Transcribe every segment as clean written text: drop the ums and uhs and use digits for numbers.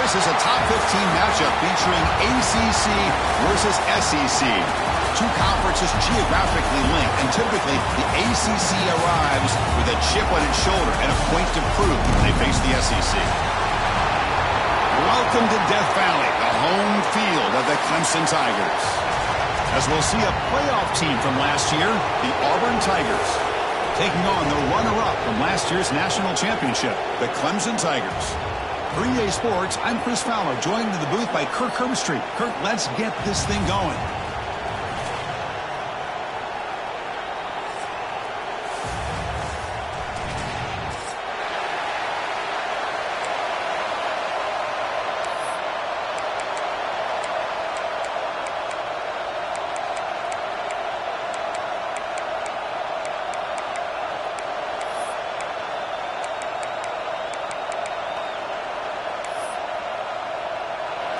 This is a top 15 matchup featuring ACC versus SEC. Two conferences geographically linked, and typically the ACC arrives with a chip on its shoulder and a point to prove when they face the SEC. Welcome to Death Valley, the home field of the Clemson Tigers. As we'll see a playoff team from last year, the Auburn Tigers, taking on the runner-up from last year's national championship, the Clemson Tigers. For EA Sports, I'm Chris Fowler, joined in the booth by Kirk Herbstreit. Kirk, let's get this thing going.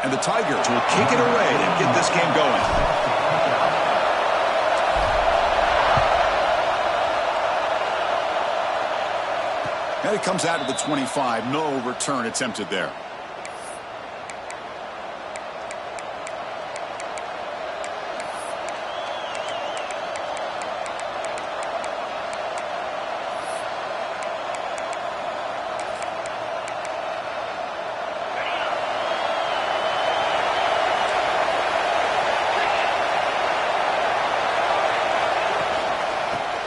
And the Tigers will kick it away to get this game going. And it comes out of the 25. No return attempted there.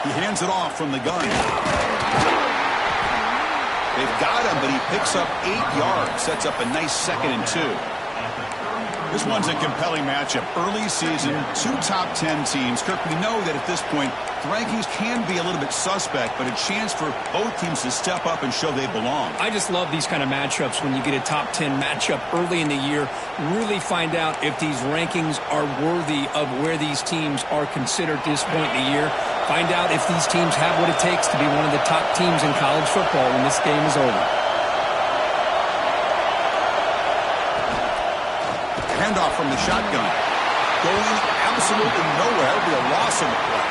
He hands it off from the gun. They've got him, but he picks up 8 yards. Sets up a nice 2nd and 2. This one's a compelling matchup. Early season, 2 top 10 teams. Kirk, we know that at this point, the rankings can be a little bit suspect, but a chance for both teams to step up and show they belong. I just love these kind of matchups when you get a top 10 matchup early in the year. Really find out if these rankings are worthy of where these teams are considered at this point in the year. Find out if these teams have what it takes to be one of the top teams in college football when this game is over. Handoff from the shotgun. Going absolutely nowhere. It'll be a loss on the play.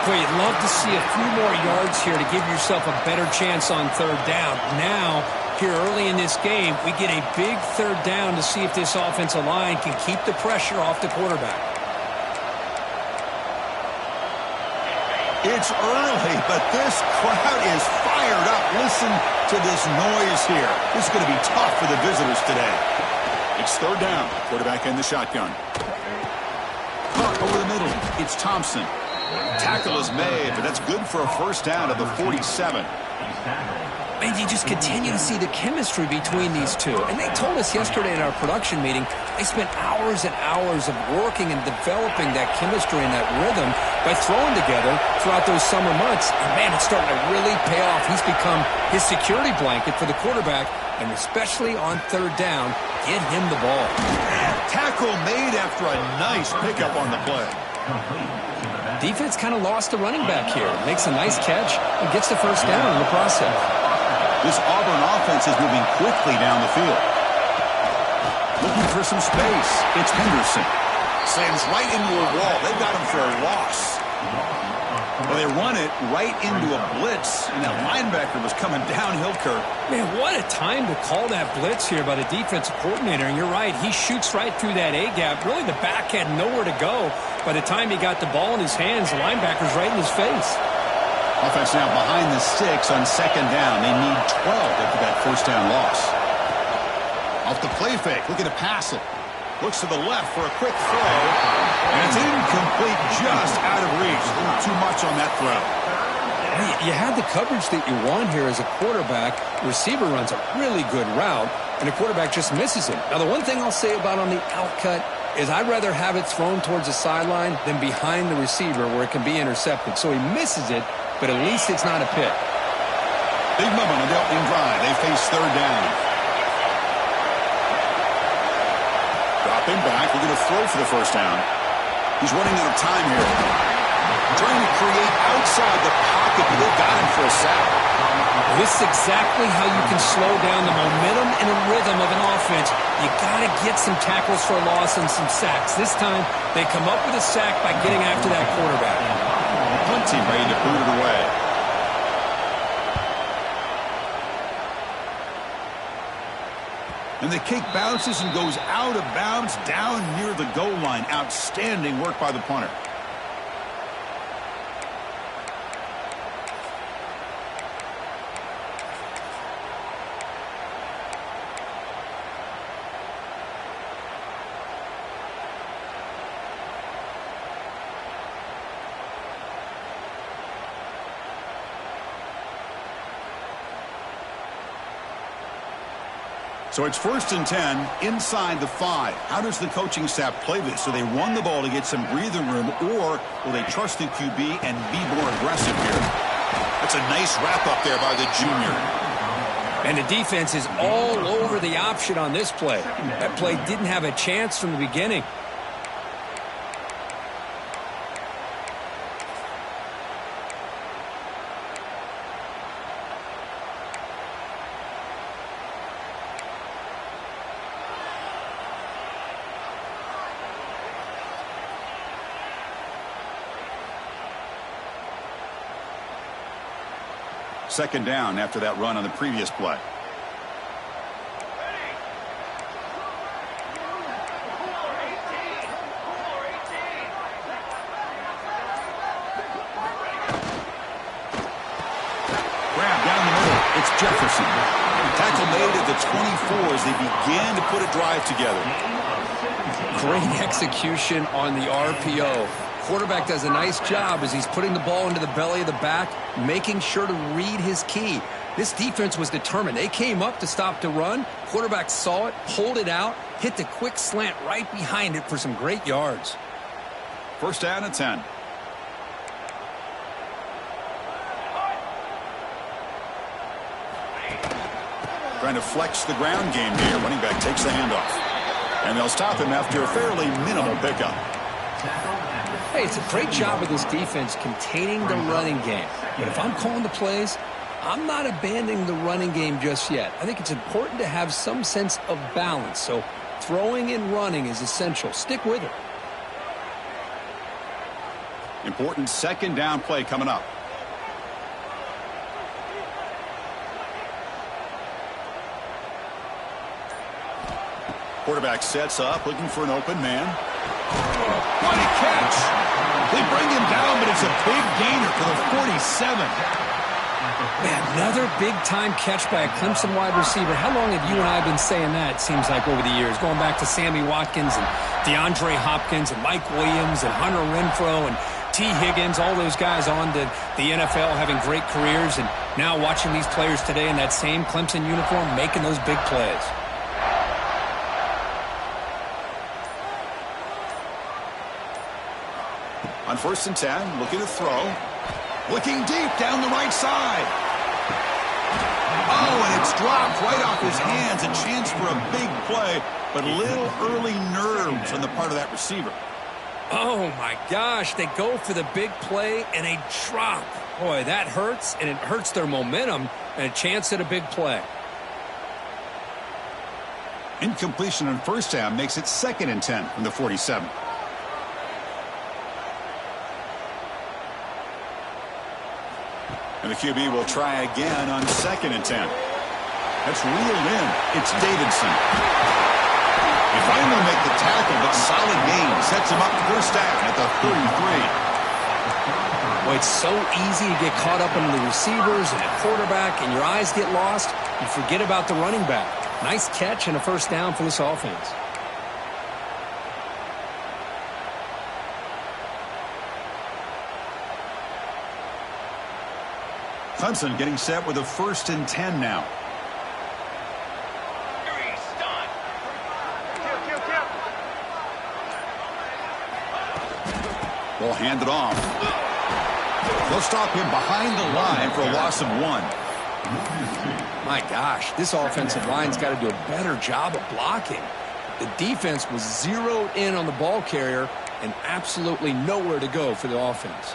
Boy, you'd love to see a few more yards here to give yourself a better chance on 3rd down. Now, here early in this game, we get a big 3rd down to see if this offensive line can keep the pressure off the quarterback. It's early, but this crowd is fired up. Listen to this noise here. This is going to be tough for the visitors today. It's 3rd down. Quarterback in the shotgun. Caught over the middle. It's Thompson. Tackle is made, but that's good for a 1st down at the 47. And you just continue to see the chemistry between these two. And they told us yesterday in our production meeting, they spent hours and hours of working and developing that chemistry and that rhythm by throwing together throughout those summer months. And, man, it's starting to really pay off. He's become his security blanket for the quarterback, and especially on 3rd down, get him the ball. Tackle made after a nice pickup on the play. Defense kind of lost the running back here. Makes a nice catch and gets the 1st down in the process. This Auburn offense is moving quickly down the field. Looking for some space. It's Henderson. Slams right into a wall. They've got him for a loss. Well, they run it right into a blitz, and that linebacker was coming downhill, Kirk. Man, what a time to call that blitz here by the defensive coordinator. And you're right, he shoots right through that A-gap. Really, the back had nowhere to go. By the time he got the ball in his hands, the linebacker's right in his face. Offense now behind the 6 on 2nd down. They need 12 after that 1st down loss. Off the play fake, looking to pass it. Looks to the left for a quick throw. And it's incomplete, just out of reach. Too much on that throw. You had the coverage that you want here as a quarterback. The receiver runs a really good route, and the quarterback just misses him. Now, the one thing I'll say about on the outcut is I'd rather have it thrown towards the sideline than behind the receiver where it can be intercepted. So he misses it, but at least it's not a pick. Big moment on the opening drive. They face 3rd down. Dropping back. We're going to throw for the 1st down. He's running out of time here. Trying to create outside the pocket, but they've got him for a sack. This is exactly how you can slow down the momentum and the rhythm of an offense. You got to get some tackles for a loss and some sacks. This time, they come up with a sack by getting after that quarterback. Punt team ready to boot it away. And the kick bounces and goes out of bounds down near the goal line. Outstanding work by the punter. So it's 1st and 10 inside the 5. How does the coaching staff play this? Do they run the ball to get some breathing room, or will they trust the QB and be more aggressive here? That's a nice wrap up there by the junior. And the defense is all over the option on this play. That play didn't have a chance from the beginning. Second down after that run on the previous play. Grab down the middle. It's Jefferson. Tackle made at the 24 as they began to put a drive together. Great execution on the RPO. Quarterback does a nice job as he's putting the ball into the belly of the back, making sure to read his key. This defense was determined. They came up to stop the run. Quarterback saw it, pulled it out, hit the quick slant right behind it for some great yards. 1st down and 10. Trying to flex the ground game here. Running back takes the handoff. And they'll stop him after a fairly minimal pickup. Hey, it's a great job of this defense containing the running game. But if I'm calling the plays, I'm not abandoning the running game just yet. I think it's important to have some sense of balance. So throwing and running is essential. Stick with it. Important 2nd down play coming up. Quarterback sets up, looking for an open man. What a catch! They bring him down, but it's a big gainer for the 47. Man, another big-time catch by a Clemson wide receiver. How long have you and I been saying that, it seems like, over the years? Going back to Sammy Watkins and DeAndre Hopkins and Mike Williams and Hunter Renfrow and T. Higgins, all those guys on to the NFL having great careers. And now watching these players today in that same Clemson uniform making those big plays. On 1st and 10, looking to throw. Looking deep down the right side. Oh, and it's dropped right off his hands. A chance for a big play, but a little early nerves on the part of that receiver. Oh, my gosh. They go for the big play, and they drop. Boy, that hurts, and it hurts their momentum, and a chance at a big play. Incompletion on 1st down makes it 2nd and 10 from the 47. And the QB will try again on 2nd and 10. That's reeled in. It's Davidson. They finally make the tackle, but solid gain. Sets him up 1st down at the 33. Well, it's so easy to get caught up in the receivers and the quarterback, and your eyes get lost. You forget about the running back. Nice catch and a 1st down for this offense. Clemson getting set with a 1st and 10 now. Ball handed off. They'll stop him behind the line for a loss of 1. My gosh, this offensive line's got to do a better job of blocking. The defense was zeroed in on the ball carrier and absolutely nowhere to go for the offense.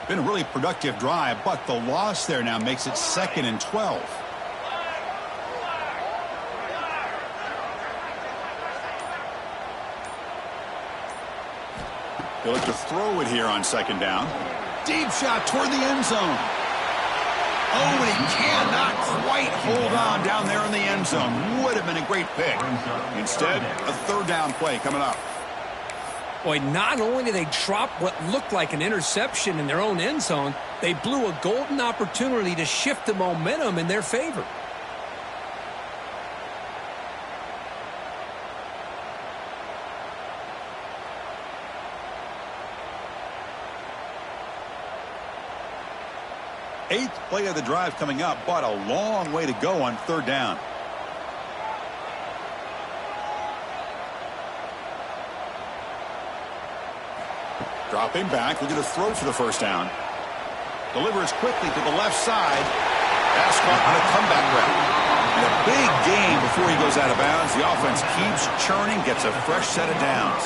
Been a really productive drive, but the loss there now makes it 2nd and 12. They look to throw it here on second down. Deep shot toward the end zone. Oh, and he cannot quite hold on down there in the end zone. Would have been a great pick. Instead, a third down play coming up. Boy, not only did they drop what looked like an interception in their own end zone, they blew a golden opportunity to shift the momentum in their favor. Eighth play of the drive coming up, but a long way to go on third down. Dropping back, looking to throw for the first down. Delivers quickly to the left side. Pass caught on a comeback route. And a big gain before he goes out of bounds. The offense keeps churning, gets a fresh set of downs.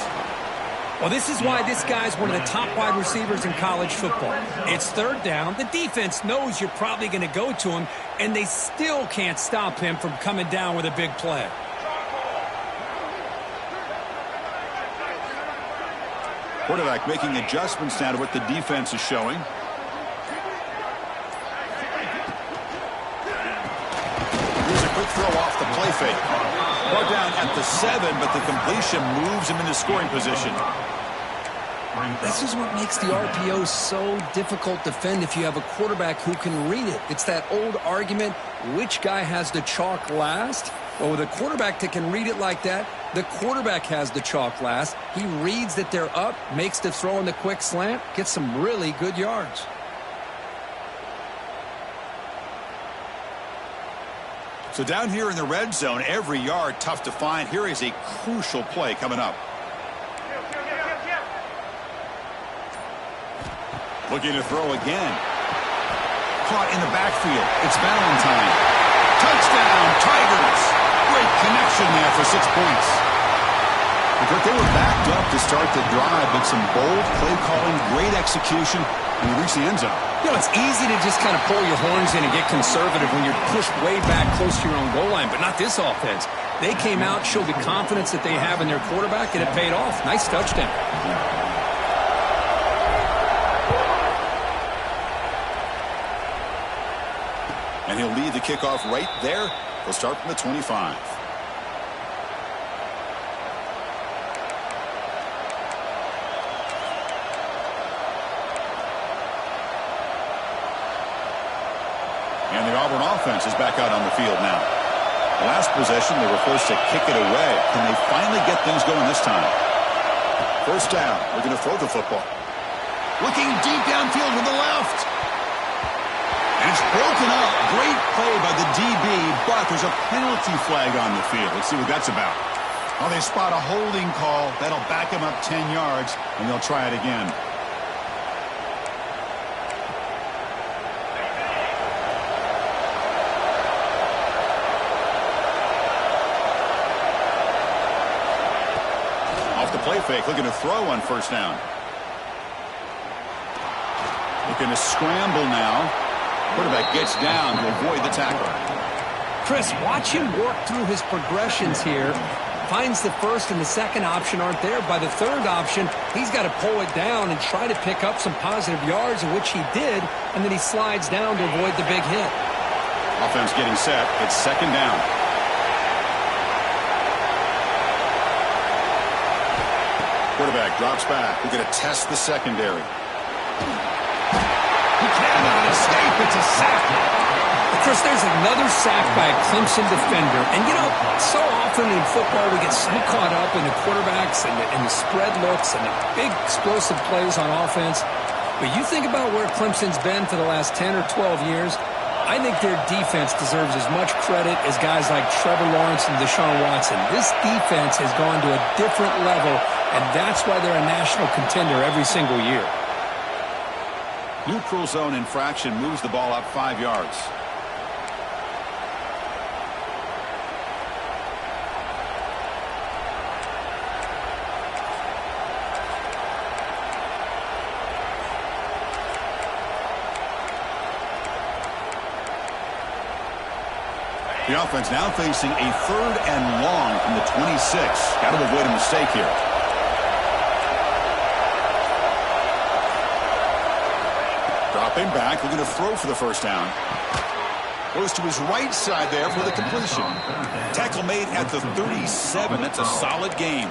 Well, this is why this guy's one of the top wide receivers in college football. It's third down. The defense knows you're probably going to go to him, and they still can't stop him from coming down with a big play. Quarterback making adjustments now to what the defense is showing. Here's a quick throw off the play fake. Brought down at the 7, but the completion moves him into scoring position. This is what makes the RPO so difficult to defend if you have a quarterback who can read it. It's that old argument, which guy has the chalk last? Well, with a quarterback that can read it like that, the quarterback has the chalk last. He reads that they're up, makes the throw in the quick slant, gets some really good yards. So down here in the red zone, every yard tough to find. Here is a crucial play coming up. Looking to throw again. Caught in the backfield. It's Valentine. Touchdown, Tigers. Great connection there for 6 points. But they were backed up to start the drive, but some bold play calling, great execution, and we reach the end zone. You know, it's easy to just kind of pull your horns in and get conservative when you're pushed way back close to your own goal line, but not this offense. They came out, showed the confidence that they have in their quarterback, and it paid off. Nice touchdown. And he'll lead the kickoff right there. They'll start from the 25. And the Auburn offense is back out on the field now. Last possession, they were forced to kick it away. Can they finally get things going this time? First down. Looking to throw the football. Looking deep downfield with the left. And it's broken up. Great play by the DB, but there's a penalty flag on the field. Let's see what that's about. Well, they spot a holding call. That'll back him up 10 yards, and they'll try it again. Play fake, looking to throw on first down. Looking to scramble now. Quarterback gets down to avoid the tackle. Chris, watch him work through his progressions here. Finds the first and the second option aren't there. By the third option, he's got to pull it down and try to pick up some positive yards, in which he did, and then he slides down to avoid the big hit. Offense getting set. It's second down. Quarterback drops back. We're going to test the secondary. He cannot escape. It's a sack. Of course, there's another sack by a Clemson defender. And, you know, so often in football we get so caught up in the quarterbacks and the spread looks and the big explosive plays on offense. But you think about where Clemson's been for the last 10 or 12 years, I think their defense deserves as much credit as guys like Trevor Lawrence and Deshaun Watson. This defense has gone to a different level, and that's why they're a national contender every single year. Neutral zone infraction moves the ball up 5 yards. The offense now facing a third and long from the 26. Got to avoid a mistake here. Stepping back, looking to throw for the first down. Goes to his right side there for the completion. Tackle made at the 37. That's a solid gain.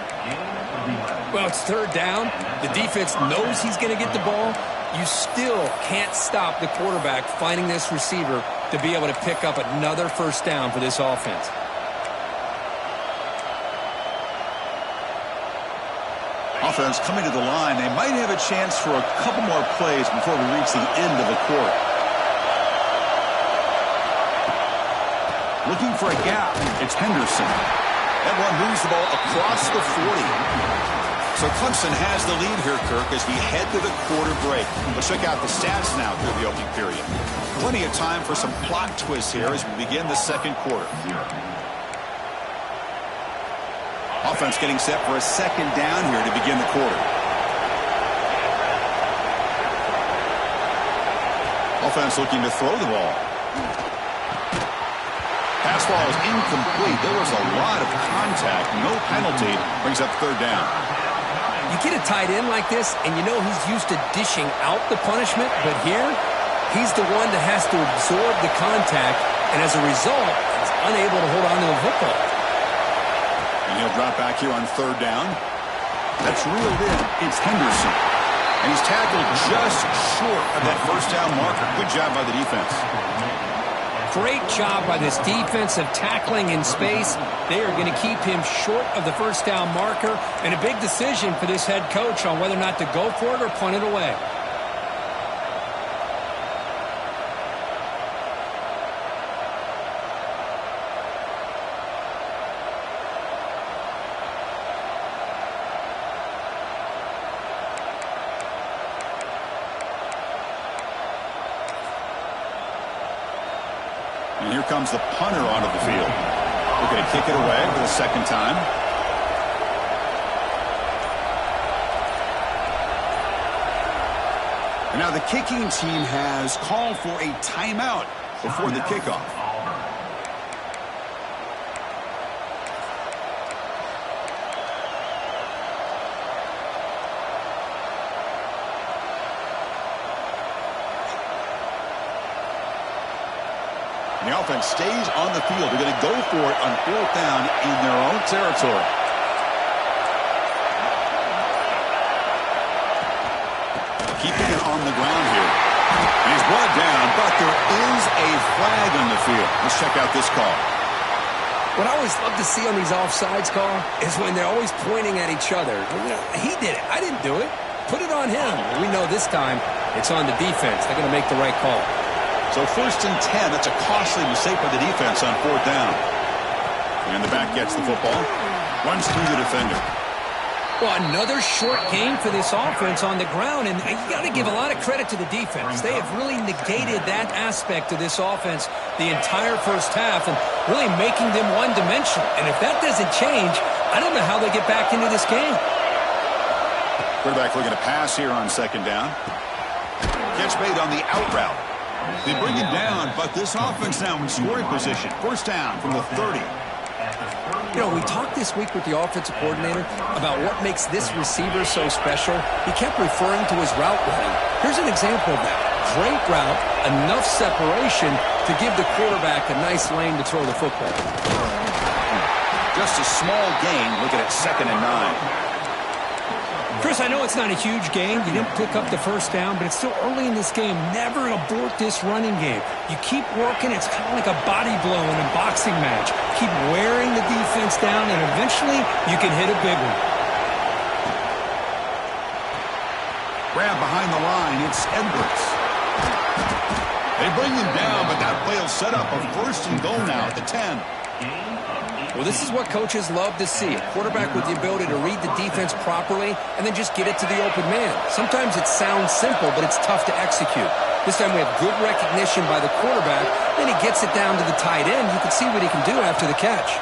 Well, it's third down. The defense knows he's going to get the ball. You still can't stop the quarterback finding this receiver to be able to pick up another first down for this offense. Offense coming to the line. They might have a chance for a couple more plays before we reach the end of the quarter. Looking for a gap. It's Henderson. That one moves the ball across the 40. So Clemson has the lead here, Kirk, as we head to the quarter break. Let's check out the stats now through the opening period. Plenty of time for some plot twists here as we begin the second quarter. Offense getting set for a second down here to begin the quarter. Offense looking to throw the ball. Pass ball is incomplete. There was a lot of contact. No penalty. Brings up third down. You get a tight end like this, and you know he's used to dishing out the punishment, but here, he's the one that has to absorb the contact, and as a result, he's unable to hold on to the football. And he'll drop back here on third down. That's reeled in. It's Henderson. And he's tackled just short of that first down marker. Good job by the defense. Great job by this defensive tackling in space. They are going to keep him short of the first down marker, and a big decision for this head coach on whether or not to go for it or punt it away. And here comes the punter onto the field. We're going to kick it away for the second time. And now the kicking team has called for a timeout before the kickoff. The offense stays on the field. They're going to go for it on fourth down in their own territory. Keeping it on the ground here. And he's brought down, but there is a flag on the field. Let's check out this call. What I always love to see on these offsides call is when they're always pointing at each other. You know, he did it. I didn't do it. Put it on him. We know this time it's on the defense. They're going to make the right call. So first and 10, that's a costly mistake by the defense on fourth down. And the back gets the football, runs through the defender. Well, another short game for this offense on the ground, and you got to give a lot of credit to the defense. They have really negated that aspect of this offense the entire first half and really making them one-dimensional. And if that doesn't change, I don't know how they get back into this game. Quarterback looking to pass here on second down. Catch made on the out route. They bring him down, but this offense now in scoring position. First down from the 30. You know, we talked this week with the offensive coordinator about what makes this receiver so special. He kept referring to his route running. Here's an example of that. Great route, enough separation to give the quarterback a nice lane to throw the football. Just a small gain. Looking at 2nd and 9. Chris, I know it's not a huge game. You didn't pick up the first down, but it's still early in this game. Never abort this running game. You keep working. It's kind of like a body blow in a boxing match. Keep wearing the defense down, and eventually you can hit a big one. Grab behind the line. It's Edwards. They bring him down, but that play will set up a first and goal now at the 10. Well, this is what coaches love to see. A quarterback with the ability to read the defense properly and then just get it to the open man. Sometimes it sounds simple, but it's tough to execute. This time we have good recognition by the quarterback. Then he gets it down to the tight end. You can see what he can do after the catch.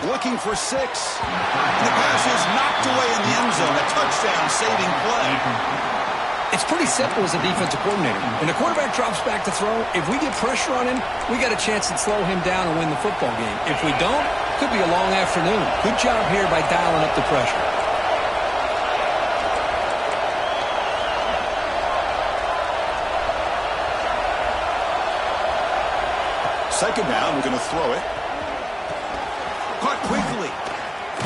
Looking for 6. And the pass is knocked away in the end zone. A touchdown-saving play. It's pretty simple as a defensive coordinator. When the quarterback drops back to throw, if we get pressure on him, we got a chance to slow him down and win the football game. If we don't, could be a long afternoon. Good job here by dialing up the pressure. Second down, we're going to throw it. Caught quickly.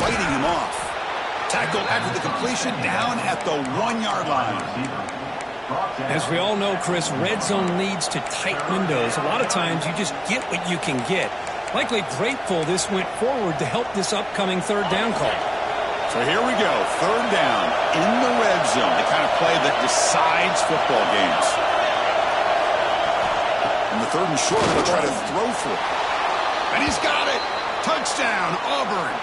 Fighting him off. Tackled after the completion, down at the 1-yard line. As we all know, Chris, red zone leads to tight windows. A lot of times you just get what you can get. Likely grateful this went forward to help this upcoming third down call. So here we go, third down in the red zone, the kind of play that decides football games. And the third and short, they'll try to throw for it. And he's got it. Touchdown, Auburn.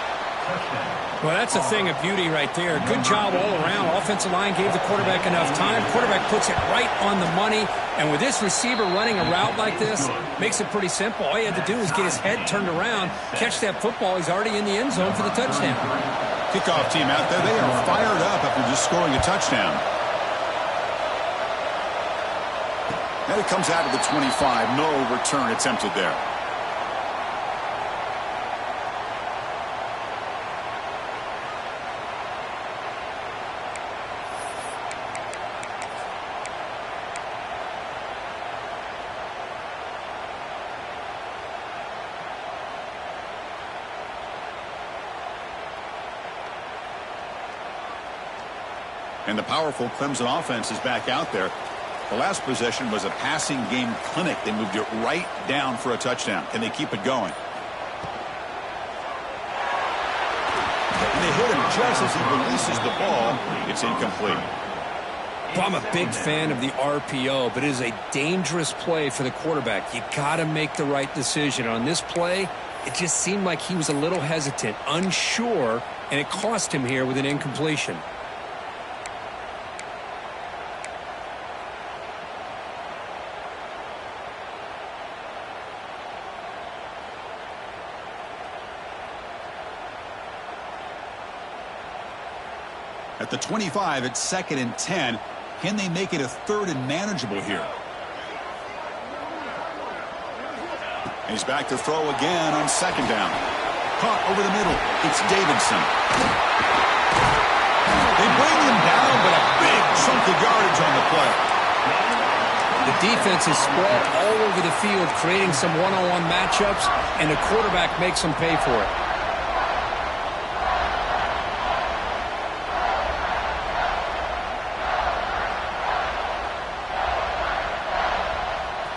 Well, that's a thing of beauty right there. Good job all around. Offensive line gave the quarterback enough time. Quarterback puts it right on the money. And with this receiver running a route like this, makes it pretty simple. All you had to do is get his head turned around, catch that football. He's already in the end zone for the touchdown. Kickoff team out there, they are fired up after just scoring a touchdown. And it comes out of the 25. No return attempted there. And the powerful Clemson offense is back out there. The last possession was a passing game clinic. They moved it right down for a touchdown. Can they keep it going? And they hit him just as he releases the ball. It's incomplete. Well, I'm a big fan of the RPO, but it is a dangerous play for the quarterback. You got to make the right decision. On this play, it just seemed like he was a little hesitant, unsure, and it cost him here with an incompletion. At the 25, it's 2nd and 10. Can they make it a 3rd and manageable here? And he's back to throw again on 2nd down. Caught over the middle. It's Davidson. They bring him down, but a big chunk of yardage on the play. The defense is spread all over the field, creating some one-on-one matchups, and the quarterback makes them pay for it.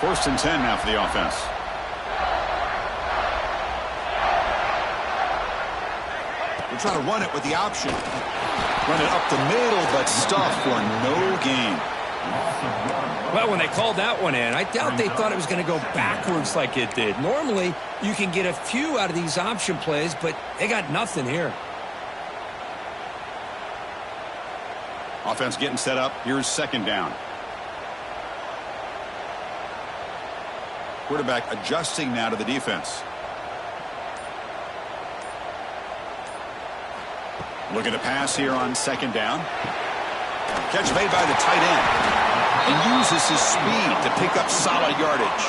1st and 10 now for the offense. We'll try to run it with the option. Run it up the middle, but stuffed for no gain. Well, when they called that one in, I doubt they thought it was going to go backwards like it did. Normally, you can get a few out of these option plays, but they got nothing here. Offense getting set up. Here's 2nd down. Quarterback adjusting now to the defense. Looking to pass here on 2nd down. Catch made by the tight end. And uses his speed to pick up solid yardage.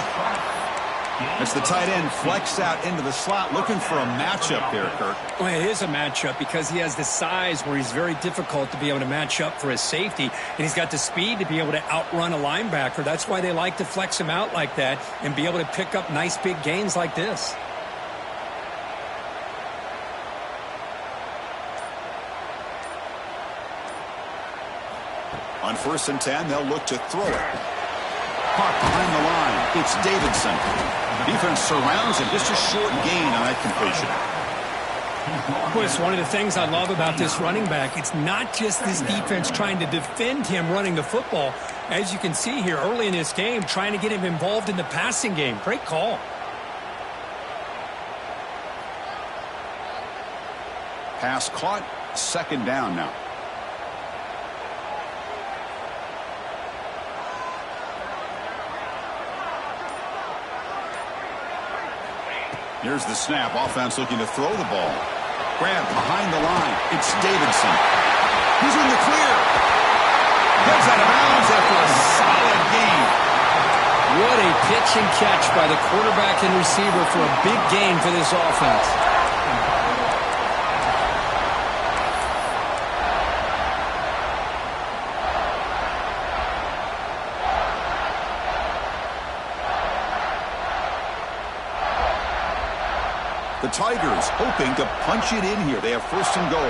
As the tight end flexed out into the slot, looking for a matchup there, Kirk. Well, it is a matchup because he has the size where he's very difficult to be able to match up for his safety, and he's got the speed to be able to outrun a linebacker. That's why they like to flex him out like that and be able to pick up nice big gains like this. On 1st and 10, they'll look to throw it. Caught behind the line. It's Davidson. Defense surrounds him. Just a short gain on that completion. Well, it's one of the things I love about this running back. It's not just this defense trying to defend him running the football. As you can see here early in this game, trying to get him involved in the passing game. Great call. Pass caught. 2nd down now. Here's the snap. Offense looking to throw the ball. Grab behind the line. It's Davidson. He's in the clear. Goes out of bounds after a solid gain. What a pitch and catch by the quarterback and receiver for a big gain for this offense. The Tigers hoping to punch it in here. They have first and goal.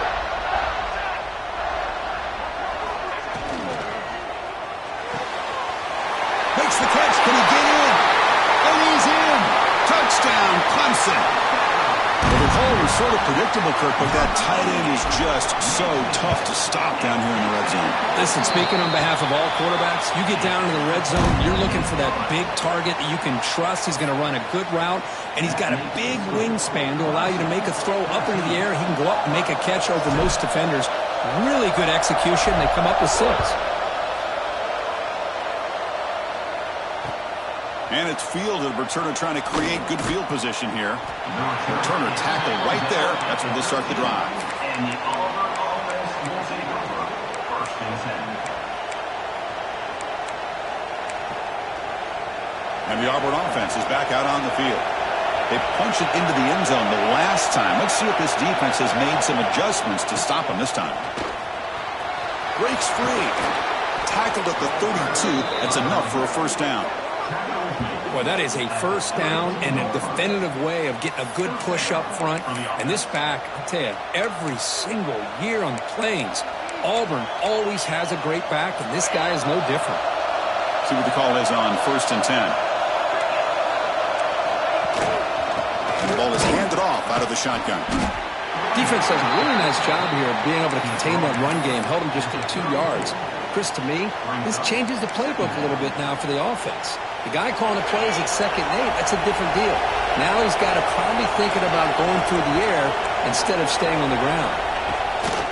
Makes the catch. Can he get in? And he's in. Touchdown, Clemson. Well, the call was sort of predictable, Kirk, but that tight end is just so tough to stop down here in the red zone. Listen, speaking on behalf of all quarterbacks, you get down to the red zone, you're looking for that big target that you can trust. He's going to run a good route, and he's got a big wingspan to allow you to make a throw up into the air. He can go up and make a catch over most defenders. Really good execution. They come up with 6. And it's fielded. Returner trying to create good field position here. Returner tackle right there. That's where they'll start the drive. And the Auburn offense will take over. First and 10. And the Auburn offense is back out on the field. They punched it into the end zone the last time. Let's see if this defense has made some adjustments to stop them this time. Breaks free. Tackled at the 32. That's enough for a first down. Boy, that is a first down and a definitive way of getting a good push up front. And this back, I tell you, every single year on the Plains, Auburn always has a great back, and this guy is no different. See what the call is on first and 10. The ball is handed off out of the shotgun. Defense does a really nice job here of being able to contain that run game, held him just to 2 yards. Chris, to me, this changes the playbook a little bit now for the offense. The guy calling the plays at 2nd and 8, that's a different deal. Now he's got to probably thinking about going through the air instead of staying on the ground.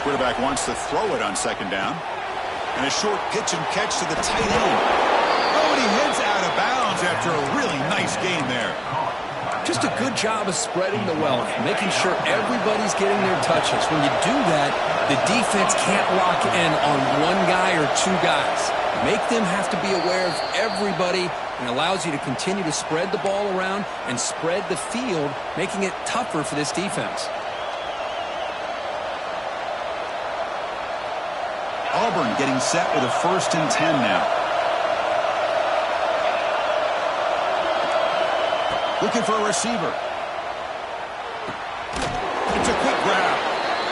Quarterback wants to throw it on 2nd down. And a short pitch and catch to the tight end. Oh, and he heads out of bounds after a really nice game there. Just a good job of spreading the wealth, making sure everybody's getting their touches. When you do that, the defense can't lock in on one guy or 2 guys. Make them have to be aware of everybody, and allows you to continue to spread the ball around and spread the field, making it tougher for this defense. Auburn getting set with a first and 10 now. Looking for a receiver. It's a quick grab.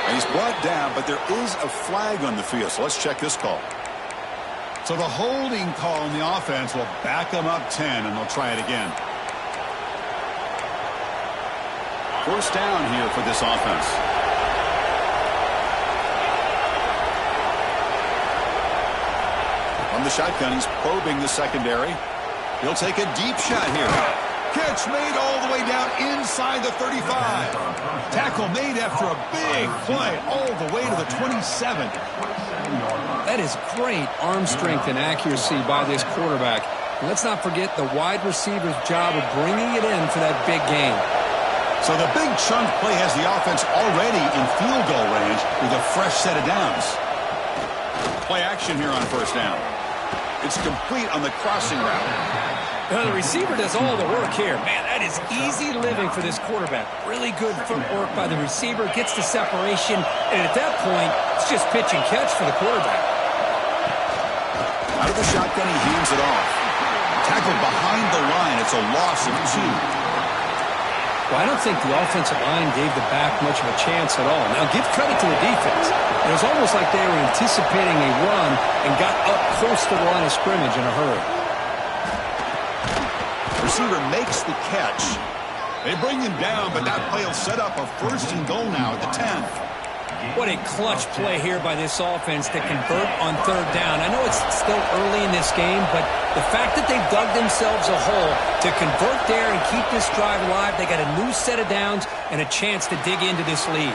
And he's brought down, but there is a flag on the field, so let's check this call. So the holding call on the offense will back them up 10, and they'll try it again. First down here for this offense. From the shotgun, he's probing the secondary. He'll take a deep shot here. Catch made all the way down inside the 35. Tackle made after a big play all the way to the 27. That is great arm strength and accuracy by this quarterback. And let's not forget the wide receiver's job of bringing it in for that big game. So the big chunk play has the offense already in field goal range with a fresh set of downs. Play action here on first down. It's complete on the crossing route. Well, the receiver does all the work here. Man, that is easy living for this quarterback. Really good footwork by the receiver. Gets the separation. And at that point, it's just pitch and catch for the quarterback. Out of the shotgun, he hands it off. Tackled behind the line. It's a loss of 2. Well, I don't think the offensive line gave the back much of a chance at all. Now, give credit to the defense. It was almost like they were anticipating a run and got up close to the line of scrimmage in a hurry. Receiver makes the catch. They bring him down, but that play will set up a first and goal now at the 10. What a clutch play here by this offense to convert on 3rd down. I know it's still early in this game, but the fact that they've dug themselves a hole to convert there and keep this drive alive, they got a new set of downs and a chance to dig into this lead.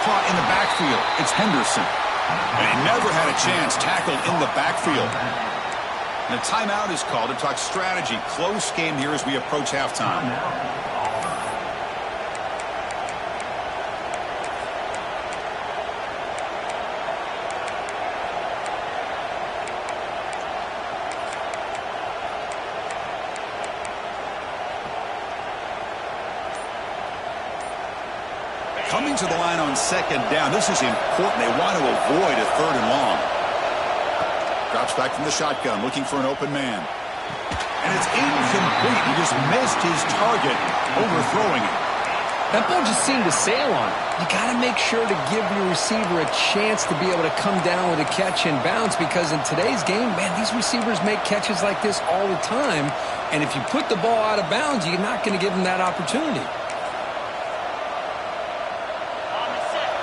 Caught in the backfield. It's Henderson. And he never had a chance, tackled in the backfield. And a timeout is called to talk strategy. Close game here as we approach halftime. Coming to the line on 2nd down. This is important. They want to avoid a 3rd and long. Drops back from the shotgun, looking for an open man. And it's incomplete. He just missed his target, overthrowing it. That ball just seemed to sail on it. You got to make sure to give your receiver a chance to be able to come down with a catch and bounce, because in today's game, man, these receivers make catches like this all the time. And if you put the ball out of bounds, you're not going to give them that opportunity.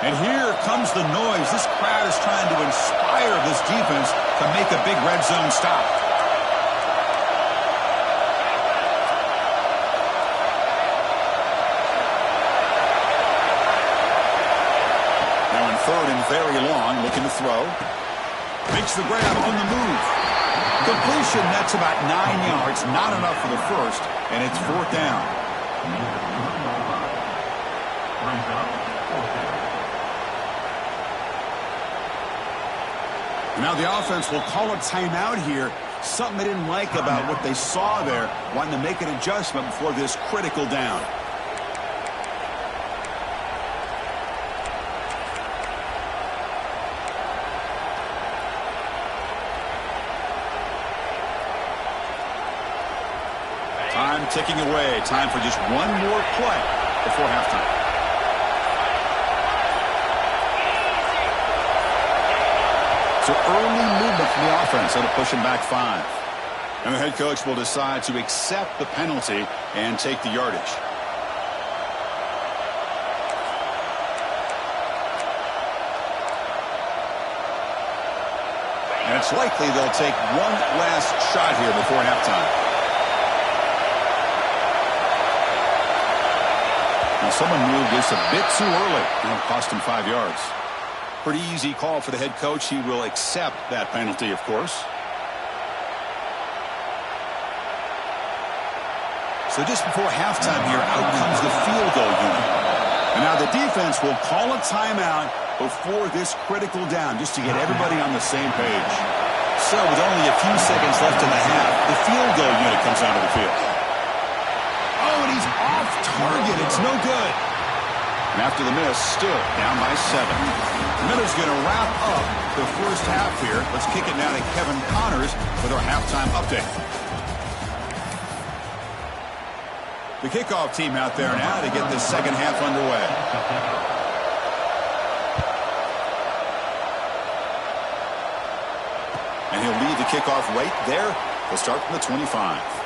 And here comes the noise. This crowd is trying to inspire this defense to make a big red zone stop. Now in third and very long, looking to throw. Makes the grab on the move. Completion, that's about 9 yards. Not enough for the first, and it's fourth down. Now the offense will call a timeout here. Something they didn't like about what they saw there. Wanting to make an adjustment before this critical down. Time ticking away. Time for just one more play before halftime. So early movement from the offense. That'll push him back 5. And the head coach will decide to accept the penalty and take the yardage. And it's likely they'll take one last shot here before halftime. Now someone moved this a bit too early. It'll cost him 5 yards. Pretty easy call for the head coach. He will accept that penalty, of course. So just before halftime here, out comes the field goal unit. And now the defense will call a timeout before this critical down, just to get everybody on the same page. So with only a few seconds left in the half, the field goal unit comes onto the field. Oh, and he's off target. It's no good. And after the miss, still down by 7. Miller's going to wrap up the first half here. Let's kick it now to Kevin Connors with our halftime update. The kickoff team out there now to get this second half underway. And he'll lead the kickoff right there. He'll start from the 25.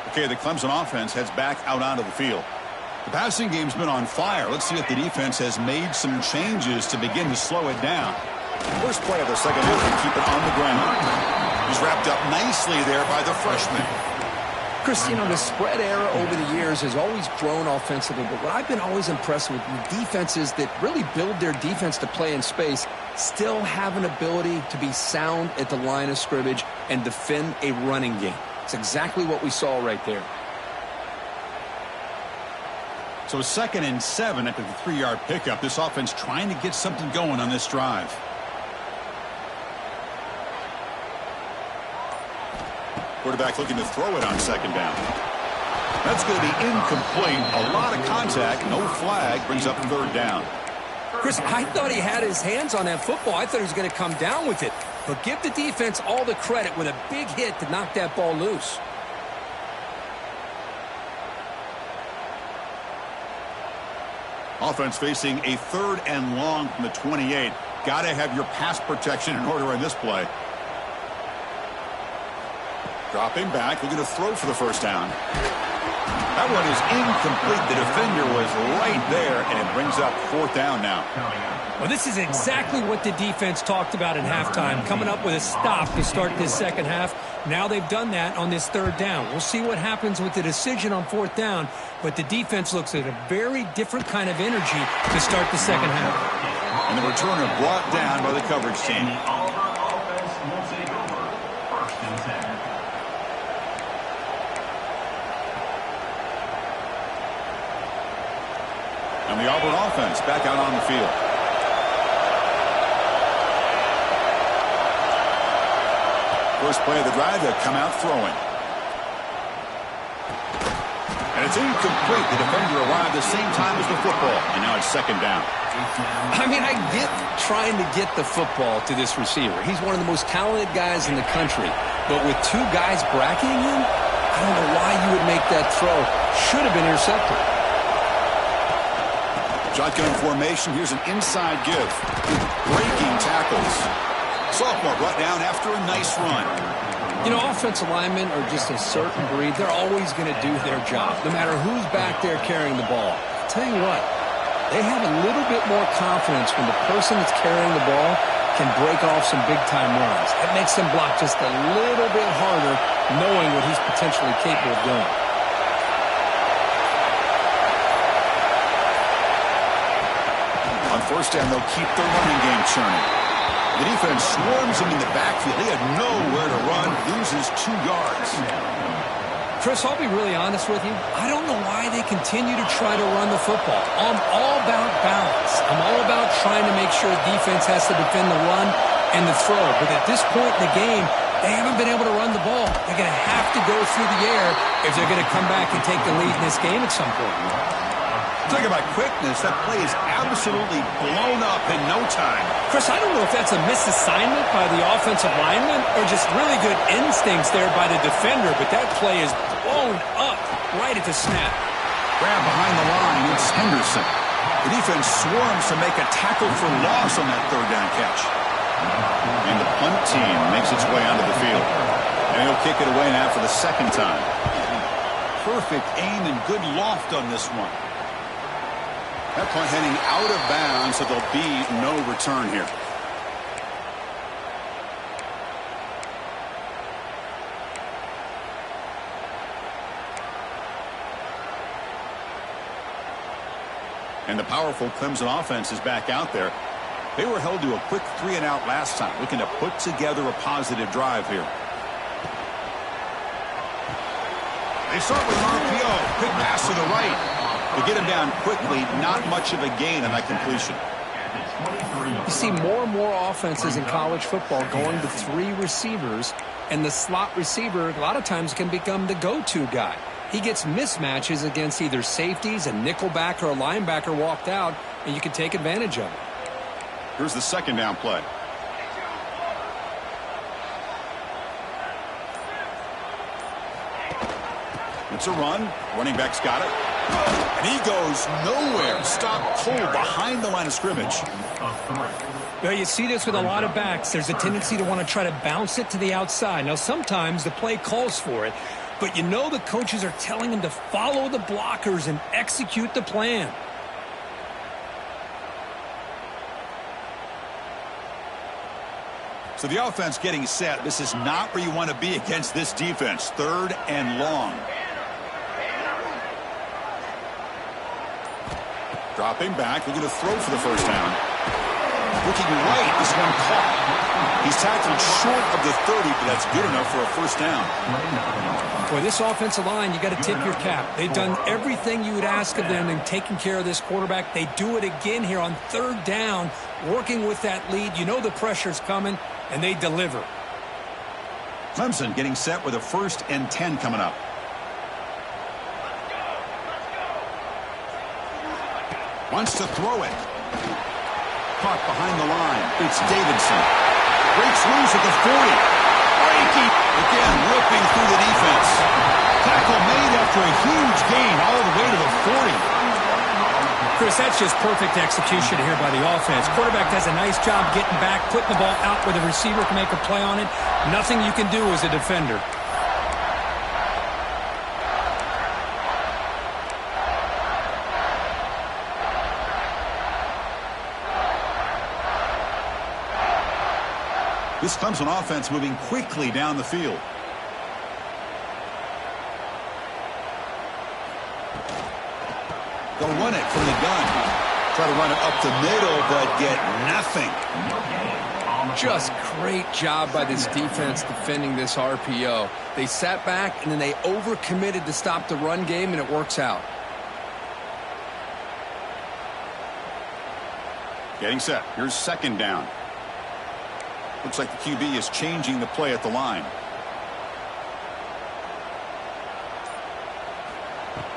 Okay, the Clemson offense heads back out onto the field. The passing game's been on fire. Let's see if the defense has made some changes to begin to slow it down. First play of the second half to keep it on the ground. He's wrapped up nicely there by the freshman. Chris, you know, the spread era over the years has always grown offensively, but what I've been always impressed with defenses that really build their defense to play in space still have an ability to be sound at the line of scrimmage and defend a running game. It's exactly what we saw right there. So 2nd and 7 after the 3-yard pickup. This offense trying to get something going on this drive. Quarterback looking to throw it on second down. That's going to be incomplete. A lot of contact. No flag. Brings up third down. Chris, I thought he had his hands on that football. I thought he was going to come down with it. But give the defense all the credit with a big hit to knock that ball loose. Offense facing a 3rd and long from the 28. Got to have your pass protection in order in this play. Dropping back, looking to throw for the first down. That one is incomplete. The defender was right there, and it brings up 4th down now. Well, this is exactly what the defense talked about at halftime, coming up with a stop to start this second half. Now they've done that on this 3rd down. We'll see what happens with the decision on 4th down, but the defense looks at a very different kind of energy to start the second half. And the returner brought down by the coverage team. And the Auburn offense back out on the field. First play of the drive, they come out throwing. And it's incomplete. The defender arrived the same time as the football. And now it's second down. I mean, I get trying to get the football to this receiver. He's one of the most talented guys in the country. But with two guys bracketing him, I don't know why you would make that throw. Should have been intercepted. Shotgun formation. Here's an inside give. Breaking tackles. Sophomore brought down after a nice run. You know, offensive linemen are just a certain breed. They're always going to do their job, no matter who's back there carrying the ball. I'll tell you what, they have a little bit more confidence when the person that's carrying the ball can break off some big-time runs. That makes them block just a little bit harder, knowing what he's potentially capable of doing. On first down, they'll keep the running game churning. The defense swarms him in the backfield. He had nowhere to run, loses 2 yards. Chris, I'll be really honest with you. I don't know why they continue to try to run the football. I'm all about balance. I'm all about trying to make sure defense has to defend the run and the throw. But at this point in the game, they haven't been able to run the ball. They're going to have to go through the air if they're going to come back and take the lead in this game at some point. Talk about quickness. That play is absolutely blown up in no time. Chris, I don't know if that's a misassignment by the offensive lineman or just really good instincts there by the defender, but that play is blown up right at the snap. Grab behind the line. It's Henderson. The defense swarms to make a tackle for loss on that third down catch. And the punt team makes its way onto the field. And he'll kick it away now for the second time. Perfect aim and good loft on this one. That punt heading out of bounds, so there'll be no return here. And the powerful Clemson offense is back out there. They were held to a quick 3-and-out last time, looking to put together a positive drive here. They start with an RPO. Quick pass to the right. To get him down quickly, not much of a gain on that completion. You see more and more offenses in college football going to 3 receivers, and the slot receiver a lot of times can become the go-to guy. He gets mismatches against either safeties, a nickelback, or a linebacker walked out, and you can take advantage of it. Here's the second down play. It's a run. Running back's got it. And he goes nowhere. Stopped cold behind the line of scrimmage. Well, you see this with a lot of backs. There's a tendency to want to try to bounce it to the outside. Now, sometimes the play calls for it, but you know the coaches are telling them to follow the blockers and execute the plan. So the offense getting set. This is not where you want to be against this defense. 3rd and long. Dropping back, looking to throw for the first down. Looking right, this one caught. He's tackled short of the 30, but that's good enough for a first down. Boy, this offensive line, you got to tip your cap. They've done everything you would ask of them in taking care of this quarterback. They do it again here on 3rd down, working with that lead. You know the pressure's coming, and they deliver. Clemson getting set with a 1st and 10 coming up. Wants to throw it. Caught behind the line. It's Davidson. Breaks loose at the 40. Breaking. Again, ripping through the defense. Tackle made after a huge gain all the way to the 40. Chris, that's just perfect execution here by the offense. Quarterback does a nice job getting back, putting the ball out where the receiver can make a play on it. Nothing you can do as a defender. This Clemson offense moving quickly down the field. They'll run it from the gun. Try to run it up the middle, but get nothing. Just great job by this defense defending this RPO. They sat back, and then they overcommitted to stop the run game, and it works out. Getting set. Here's 2nd down. Looks like the QB is changing the play at the line.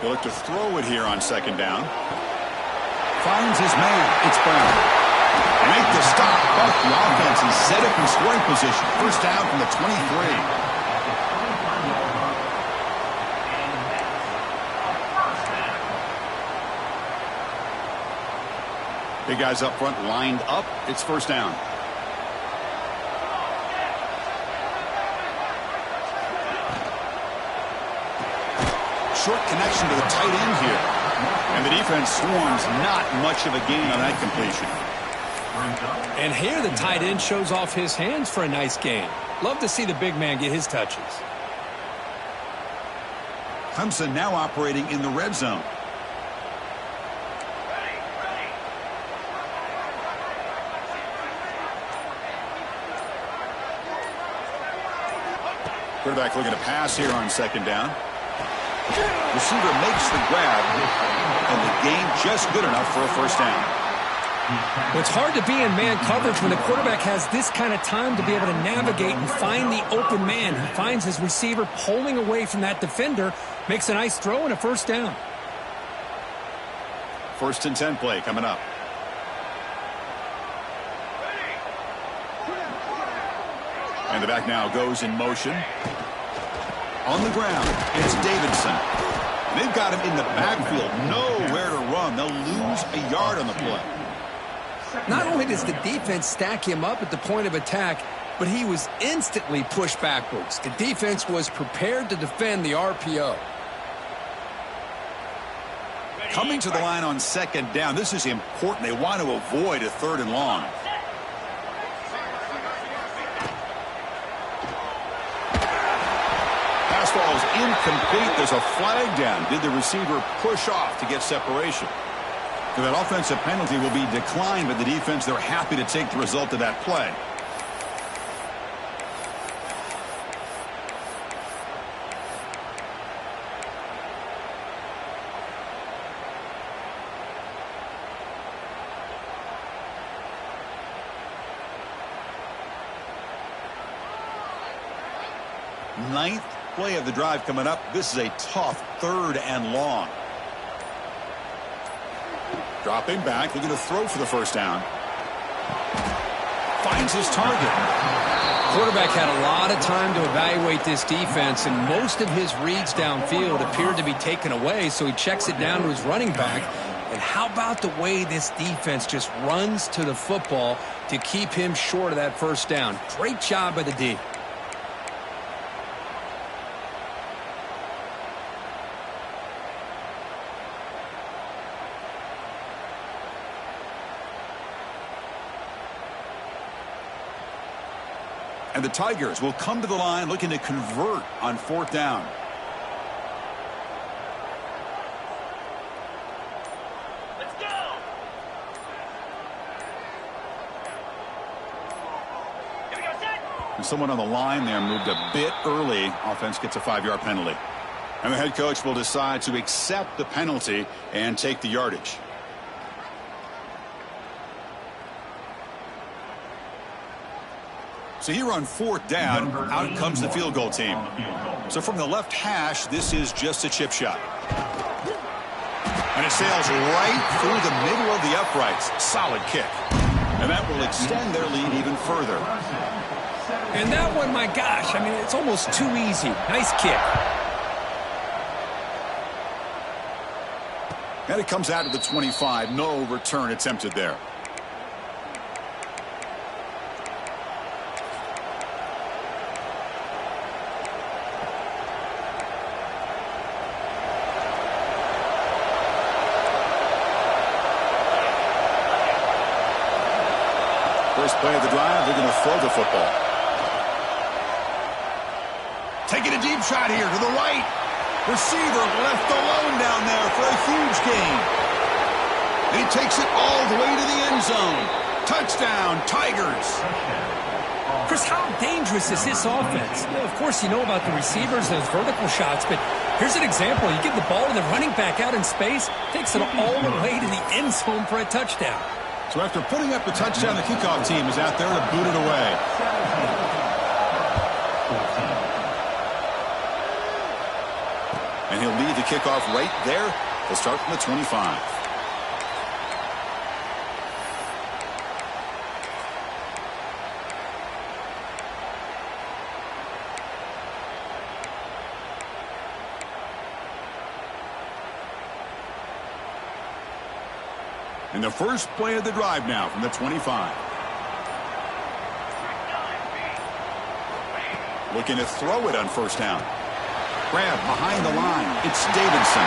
He'll look to throw it here on second down. Finds his man. It's Brown. Make the stop, but the offense is set up in scoring position. First down from the 23. Big guys up front lined up. It's first down. Short connection to the tight end here. And the defense swarms not much of a gain on that completion. And here the tight end shows off his hands for a nice gain. Love to see the big man get his touches. Clemson now operating in the red zone. Quarterback looking to pass here on second down. Receiver makes the grab, and the gain just good enough for a first down. Well, it's hard to be in man coverage when the quarterback has this kind of time to be able to navigate and find the open man. He finds his receiver pulling away from that defender, makes a nice throw and a first down. First and 10 play coming up. And the back now goes in motion. On the ground, it's Davidson. They've got him in the backfield, nowhere to run. They'll lose a yard on the play. Not only does the defense stack him up at the point of attack, but he was instantly pushed backwards. The defense was prepared to defend the RPO. Coming to the line on second down, this is important. They want to avoid a third and long. Pass ball is incomplete. There's a flag down. Did the receiver push off to get separation? So that offensive penalty will be declined, but the defense, they're happy to take the result of that play. Ninth play of the drive coming up. This is a tough third and long. Dropping back, looking to throw for the first down. Finds his target. Quarterback had a lot of time to evaluate this defense, and most of his reads downfield appeared to be taken away, so he checks it down to his running back. And how about the way this defense just runs to the football to keep him short of that first down? Great job by the D. And the Tigers will come to the line looking to convert on fourth down. Let's go. Here we go, set. And someone on the line there moved a bit early. Offense gets a 5-yard penalty. And the head coach will decide to accept the penalty and take the yardage. So here on fourth down, out comes the field goal team. So from the left hash, this is just a chip shot. And it sails right through the middle of the uprights. Solid kick. And that will extend their lead even further. And that one, my gosh, I mean, it's almost too easy. Nice kick. And it comes out of the 25. No return attempted there. First play of the drive, they're going to throw the football. Taking a deep shot here to the right. Receiver left alone down there for a huge gain. And he takes it all the way to the end zone. Touchdown, Tigers. Chris, how dangerous is this offense? You know, of course, you know about the receivers, those vertical shots, but here's an example. You give the ball to the running back out in space, takes it all the way to the end zone for a touchdown. So after putting up the touchdown, the kickoff team is out there to boot it away. And And he'll lead the kickoff right there. They'll start from the 25. And the first play of the drive now from the 25. Looking to throw it on first down. Grab behind the line. It's Davidson.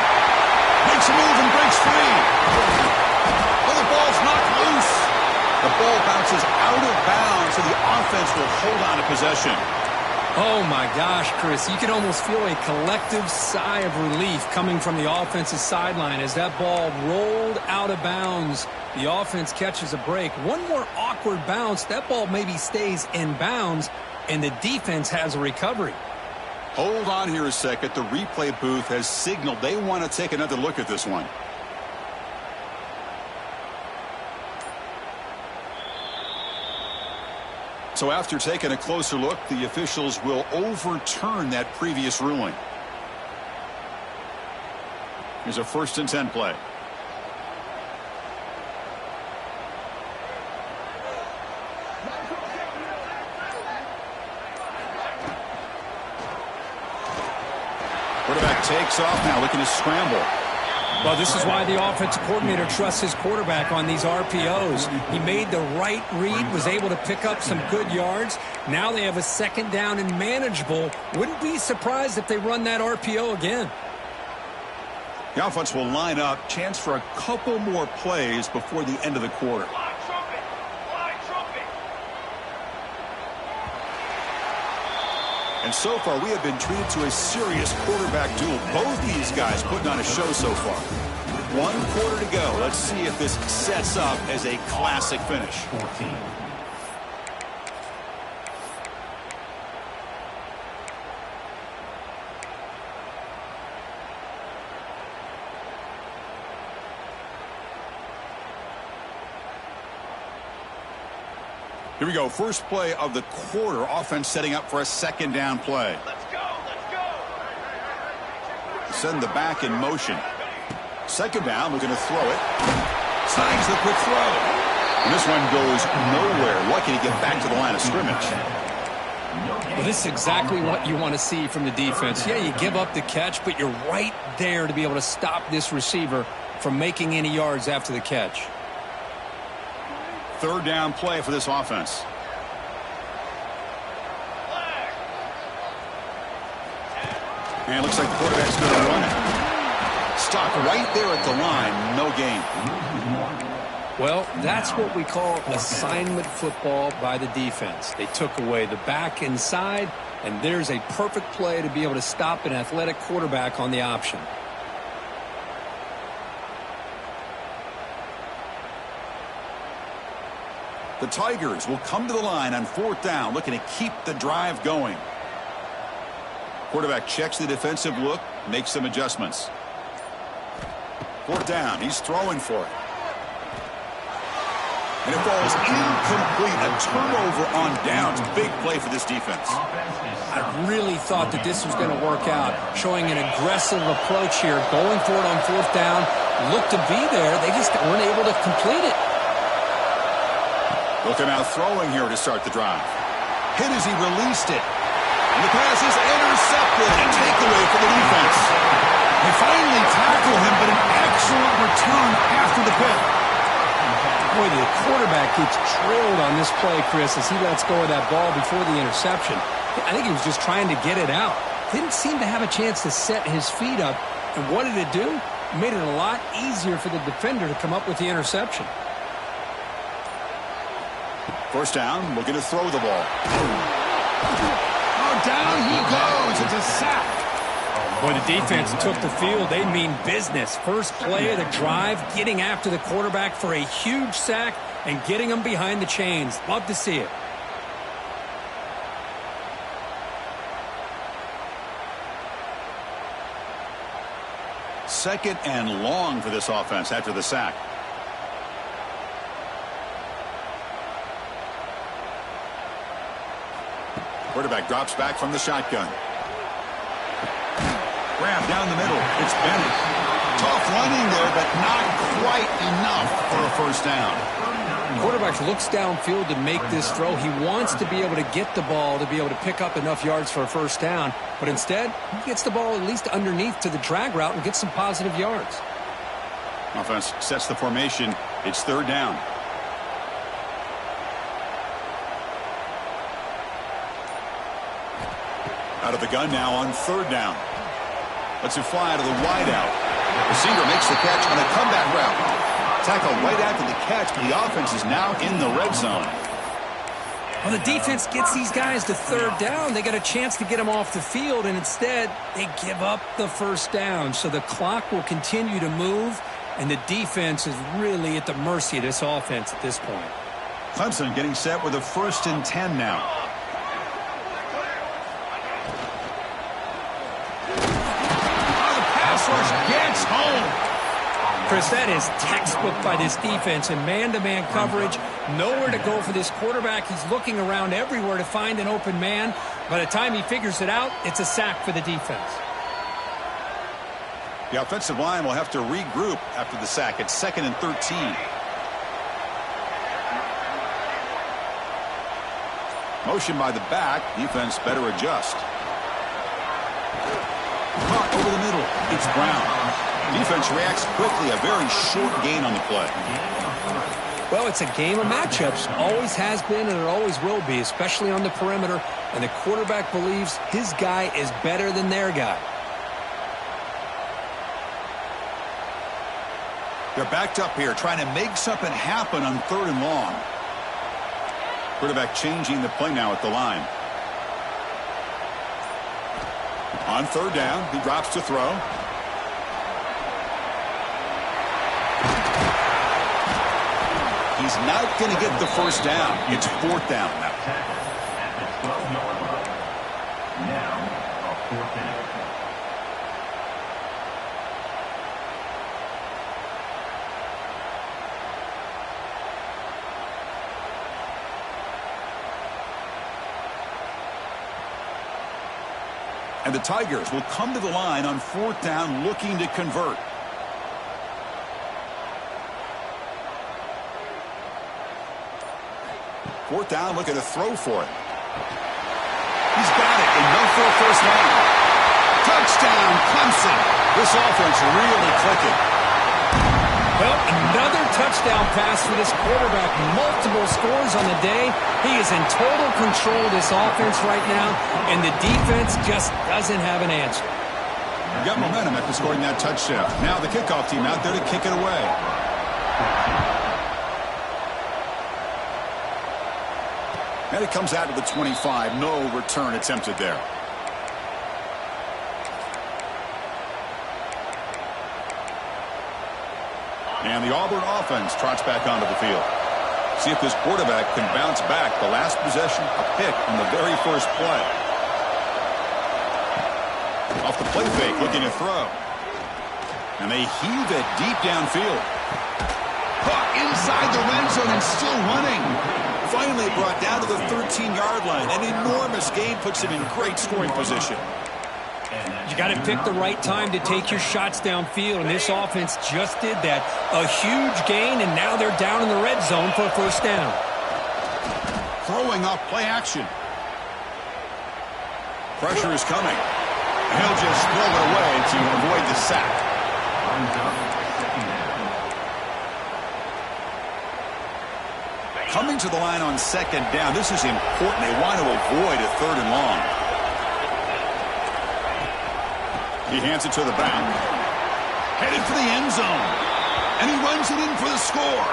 Makes a move and breaks free. Oh, the ball's knocked loose. The ball bounces out of bounds, so the offense will hold on to possession. Oh, my gosh, Chris. You can almost feel a collective sigh of relief coming from the offensive sideline as that ball rolled out of bounds. The offense catches a break. One more awkward bounce. That ball maybe stays in bounds, and the defense has a recovery. Hold on here a second. The replay booth has signaled they want to take another look at this one. So after taking a closer look, the officials will overturn that previous ruling. Here's a 1st and 10 play. Quarterback takes off now, looking to scramble. Well, this is why the offensive coordinator trusts his quarterback on these RPOs. He made the right read, was able to pick up some good yards. Now they have a 2nd down and manageable. Wouldn't be surprised if they run that RPO again. The offense will line up. Chance for a couple more plays before the end of the quarter. And so far, we have been treated to a serious quarterback duel. Both these guys putting on a show so far. 1 quarter to go. Let's see if this sets up as a classic finish. 14. Here we go. First play of the quarter. Offense setting up for a 2nd down play. Let's go, let's go. Send the back in motion. 2nd down, looking to throw it. Snags the quick throw. And this one goes nowhere. Lucky to get back to the line of scrimmage. Well, this is exactly what you want to see from the defense. Yeah, you give up the catch, but you're right there to be able to stop this receiver from making any yards after the catch. 3rd down play for this offense. And it looks like the quarterback's going to run it. Stopped right there at the line. No gain. Well, that's what we call assignment football by the defense. They took away the back inside, and there's a perfect play to be able to stop an athletic quarterback on the option. The Tigers will come to the line on 4th down, looking to keep the drive going. Quarterback checks the defensive look, makes some adjustments. 4th down, he's throwing for it. And it falls incomplete. A turnover on downs. Big play for this defense. I really thought that this was going to work out, showing an aggressive approach here, going for it on 4th down. Looked to be there. They just weren't able to complete it. Looking out throwing here to start the drive. Hit as he released it. And the pass is intercepted. A takeaway for the defense. They finally tackle him, but an excellent return after the pick. Boy, the quarterback gets trailed on this play, Chris, as he lets go of that ball before the interception. I think he was just trying to get it out. Didn't seem to have a chance to set his feet up. And what did it do? It made it a lot easier for the defender to come up with the interception. 1st down, looking to throw the ball. Oh, down he goes. It's a sack. Boy, the defense took the field. They mean business. First play of the drive, getting after the quarterback for a huge sack and getting him behind the chains. Love to see it. Second and long for this offense after the sack. Quarterback drops back from the shotgun. Grab down the middle. It's Bennett. Tough running there, but not quite enough for a first down. Quarterback looks downfield to make this throw. He wants to be able to get the ball to be able to pick up enough yards for a first down. But instead, he gets the ball at least underneath to the drag route and gets some positive yards. Offense sets the formation. It's third down. Out of the gun now on third down. Lets it fly to the wideout. Receiver makes the catch on a comeback route. Tackle right after the catch, but the offense is now in the red zone. Well, the defense gets these guys to third down. They got a chance to get them off the field, and instead they give up the first down. So the clock will continue to move, and the defense is really at the mercy of this offense at this point. Clemson getting set with a 1st and 10 now. Gets home. Chris, that is textbook by this defense in man-to-man coverage. Nowhere to go for this quarterback. He's looking around everywhere to find an open man. By the time he figures it out, it's a sack for the defense. The offensive line will have to regroup after the sack. It's 2nd and 13. Motion by the back. Defense better adjust. Caught over the middle. It's Brown. Defense reacts quickly. A very short gain on the play. Well, it's a game of matchups. Always has been and it always will be, especially on the perimeter. And the quarterback believes his guy is better than their guy. They're backed up here trying to make something happen on 3rd and long. Quarterback changing the play now at the line. On 3rd down, he drops to throw. He's not going to get the first down. It's 4th down now. And the Tigers will come to the line on 4th down looking to convert. Fourth down, looking to throw for it. He's got it, enough for a first down. Touchdown, Clemson. This offense really clicking. Well, another touchdown pass for this quarterback. Multiple scores on the day. He is in total control of this offense right now, and the defense just doesn't have an answer. Got momentum after scoring that touchdown. Now the kickoff team out there to kick it away. And it comes out to the 25. No return attempted there. And the Auburn offense trots back onto the field. See if this quarterback can bounce back. The last possession, a pick on the very first play. Off the play fake, looking to throw. And they heave it deep downfield. Caught inside the red zone and still running. Finally brought down to the 13-yard line. An enormous gain puts him in great scoring position. You got to pick the right time to take your shots downfield, and this offense just did that. A huge gain, and now they're down in the red zone for a first down. Throwing off play action. Pressure is coming. He'll just throw it away to avoid the sack. Coming to the line on 2nd down. This is important. They want to avoid a 3rd and long. He hands it to the back. Headed for the end zone. And he runs it in for the score.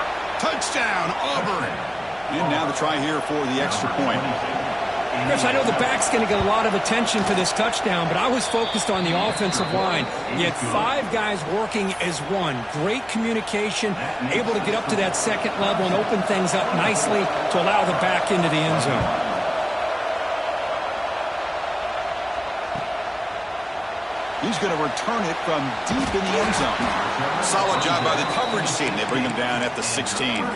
Touchdown, Auburn. And now the try here for the extra point. Chris, I know the back's going to get a lot of attention for this touchdown, but I was focused on the offensive line. You had 5 guys working as one. Great communication, able to get up to that 2nd level and open things up nicely to allow the back into the end zone. He's going to return it from deep in the end zone. Solid job by the coverage team. They bring him down at the 16.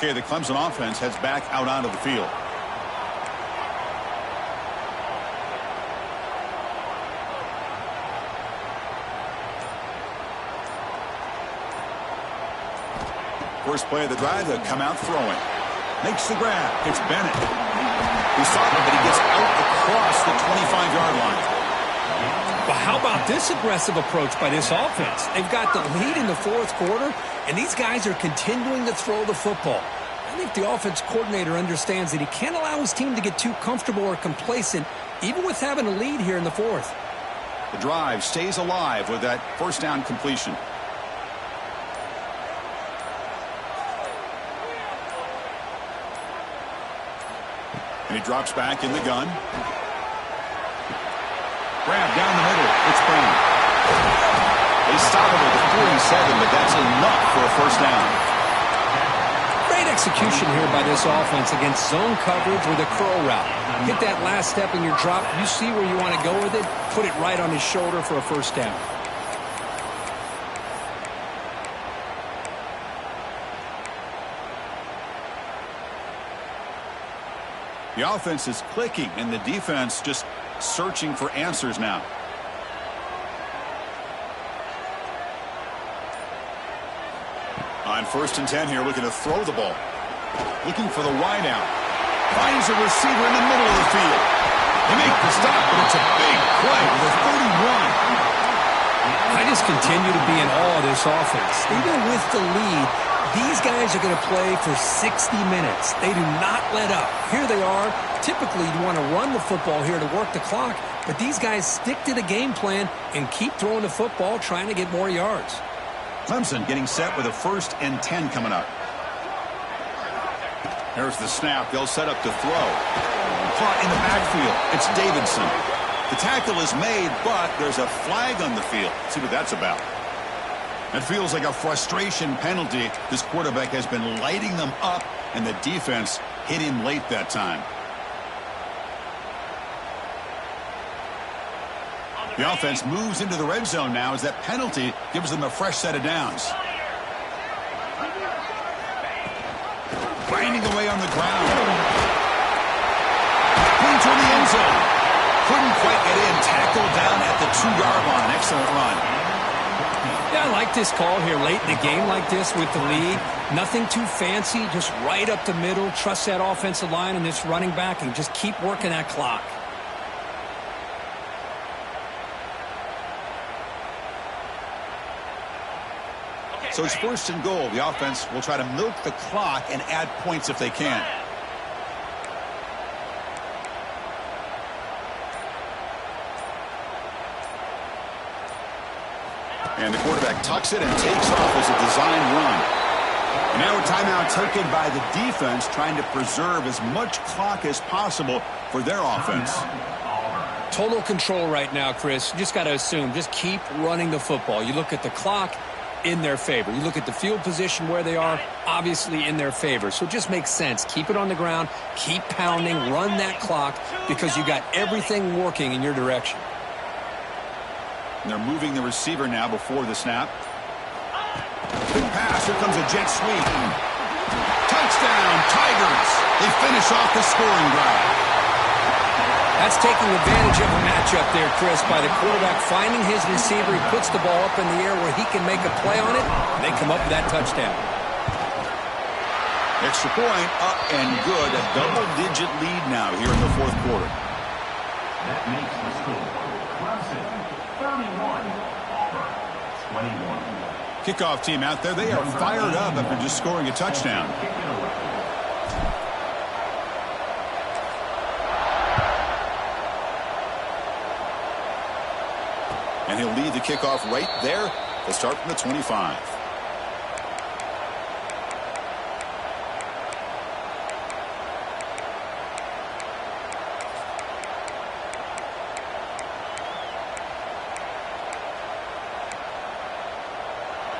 Okay, the Clemson offense heads back out onto the field. First play of the drive, they'll come out throwing. Makes the grab. It's Bennett. He's talking, but he gets out across the 25-yard line. But how about this aggressive approach by this offense? They've got the lead in the fourth quarter, and these guys are continuing to throw the football. I think the offense coordinator understands that he can't allow his team to get too comfortable or complacent, even with having a lead here in the fourth. The drive stays alive with that first down completion. And he drops back in the gun. Grab down the middle. It's Brown. They stop him at the 47, but that's enough for a first down. Great execution here by this offense against zone coverage with a curl route. Hit that last step in your drop. You see where you want to go with it. Put it right on his shoulder for a first down. The offense is clicking, and the defense just searching for answers now. On 1st and 10 here, looking to throw the ball. Looking for the wide out. Finds a receiver in the middle of the field. They make the stop, but it's a big play with a 31. I just continue to be in awe of this offense. Even with the lead, these guys are going to play for 60 minutes. They do not let up. Here they are. Typically, you want to run the football here to work the clock, but these guys stick to the game plan and keep throwing the football, trying to get more yards. Clemson getting set with a 1st and 10 coming up. There's the snap. They'll set up to throw. Caught in the backfield. It's Davidson. The tackle is made, but there's a flag on the field. See what that's about. It feels like a frustration penalty. This quarterback has been lighting them up, and the defense hit him late that time. The offense moves into the red zone now as that penalty gives them a fresh set of downs. Grinding away on the ground. Into the end zone. Couldn't quite get in. Tackled down at the 2-yard line. Excellent run. Yeah, I like this call here late in the game like this with the lead. Nothing too fancy, just right up the middle. Trust that offensive line and this running back and just keep working that clock. So it's 1st and goal. The offense will try to milk the clock and add points if they can. And the quarterback tucks it and takes off as a design run. And now a timeout taken by the defense, trying to preserve as much clock as possible for their offense. Total control right now, Chris. You just got to assume, just keep running the football. You look at the clock, in their favor. You look at the field position where they are, obviously in their favor. So it just makes sense. Keep it on the ground, keep pounding, run that clock because you got everything working in your direction. And they're moving the receiver now before the snap. Big pass. Here comes a jet sweep. Touchdown, Tigers. They finish off the scoring drive. That's taking advantage of a matchup there, Chris, by the quarterback finding his receiver. He puts the ball up in the air where he can make a play on it, and they come up with that touchdown. Extra point, up and good. A double-digit lead now here in the fourth quarter. That makes the score. Clemson, 31. Auburn, 21. Kickoff team out there. They are fired up after just scoring a touchdown. And he'll lead the kickoff right there. They'll start from the 25.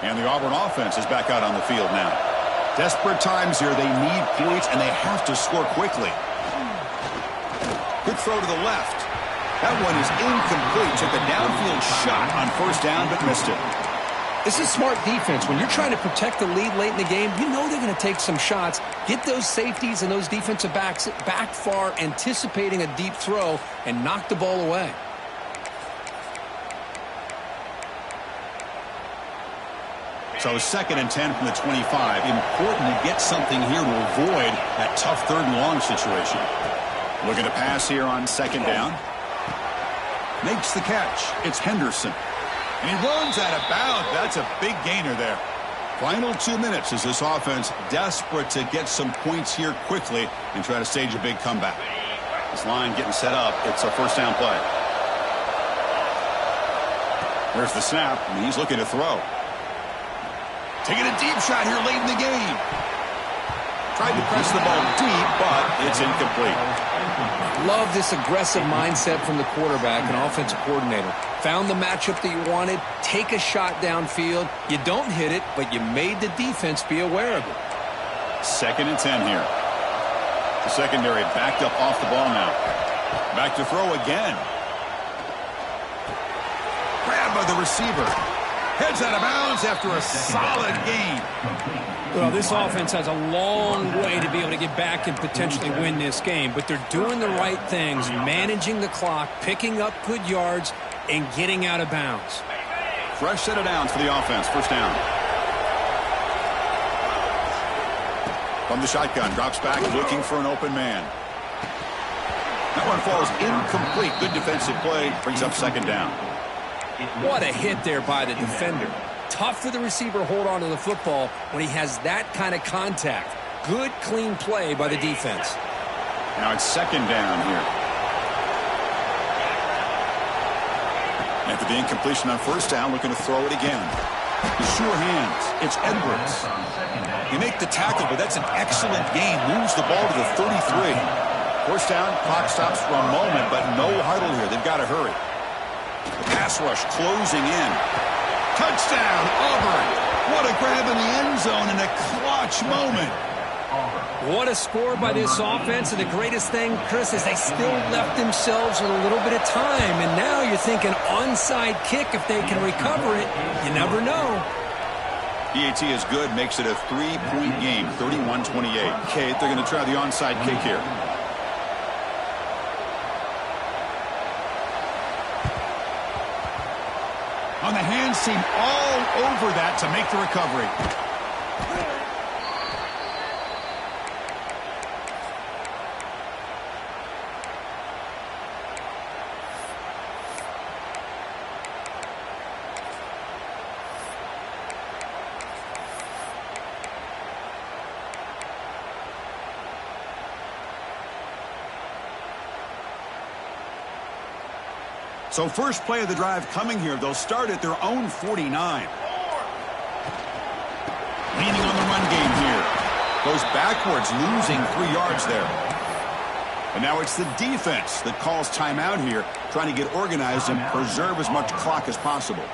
And the Auburn offense is back out on the field now. Desperate times here. They need points, and they have to score quickly. Good throw to the left. That one is incomplete. Took a downfield shot on first down, but missed it. This is smart defense. When you're trying to protect the lead late in the game, you know they're going to take some shots, get those safeties and those defensive backs back far, anticipating a deep throw, and knock the ball away. So 2nd and 10 from the 25. Important to get something here to avoid that tough 3rd and long situation. Looking to pass here on 2nd down. Makes the catch. It's Henderson. And he runs out of bounds. That's a big gainer there. Final 2 minutes as this offense desperate to get some points here quickly and try to stage a big comeback. This line getting set up. It's a 1st down play. There's the snap, and he's looking to throw. Taking a deep shot here late in the game. Tried to press the ball deep, but it's incomplete. Love this aggressive mindset from the quarterback and offensive coordinator. Found the matchup that you wanted, take a shot downfield. You don't hit it, but you made the defense be aware of it. 2nd and 10 here. The secondary backed up off the ball now. Back to throw again. Grabbed by the receiver. Heads out of bounds after a solid game. Well, this offense has a long way to be able to get back and potentially win this game, but they're doing the right things, managing the clock, picking up good yards, and getting out of bounds. Fresh set of downs for the offense. 1st down. From the shotgun, drops back looking for an open man. That one falls incomplete. Good defensive play. Brings up 2nd down. What a hit there by the defender. Tough for the receiver to hold on to the football when he has that kind of contact. Good, clean play by the defense. Now it's 2nd down here. After the incompletion on 1st down, looking to throw it again. Sure hands. It's Edwards. You make the tackle, but that's an excellent game. Moves the ball to the 33. 1st down, clock stops for a moment, but no huddle here. They've got to hurry. The pass rush closing in. Touchdown, Auburn. What a grab in the end zone in a clutch moment. What a score by this offense. And the greatest thing, Chris, is they still left themselves with a little bit of time. And now you're thinking onside kick if they can recover it. You never know. PAT is good, makes it a 3-point game, 31-28. Kate, they're going to try the onside kick here. On the hands team, all over that to make the recovery. So first play of the drive coming here. They'll start at their own 49. Leaning on the run game here. Goes backwards, losing 3 yards there. And now it's the defense that calls timeout here, trying to get organized and preserve as much clock as possible.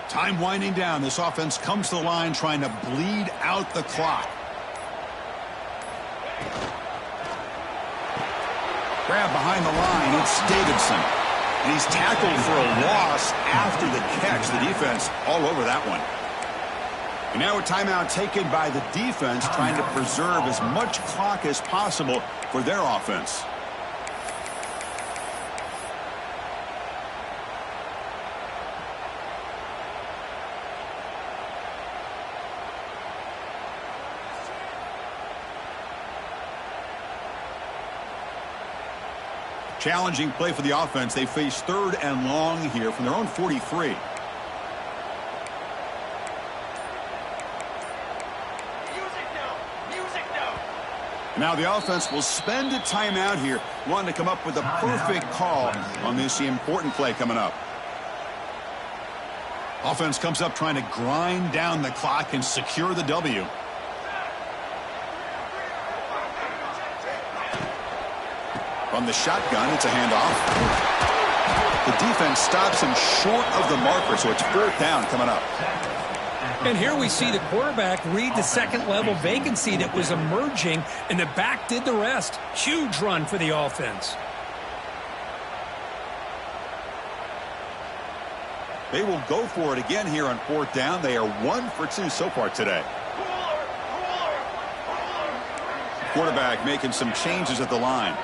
Time winding down. This offense comes to the line trying to bleed out the clock. Grab behind the line. It's Davidson. And he's tackled for a loss after the catch. The defense all over that one. And now a timeout taken by the defense trying to preserve as much clock as possible for their offense. Challenging play for the offense. They face 3rd and long here from their own 43. Now the offense will spend a timeout here, wanting to come up with a perfect call on this important play coming up. Offense comes up trying to grind down the clock and secure the W. From the shotgun, it's a handoff. The defense stops him short of the marker, so it's 4th down coming up. And here we see the quarterback read the second-level vacancy that was emerging, and the back did the rest. Huge run for the offense. They will go for it again here on 4th down. They are 1 for 2 so far today. Quarterback making some changes at the line.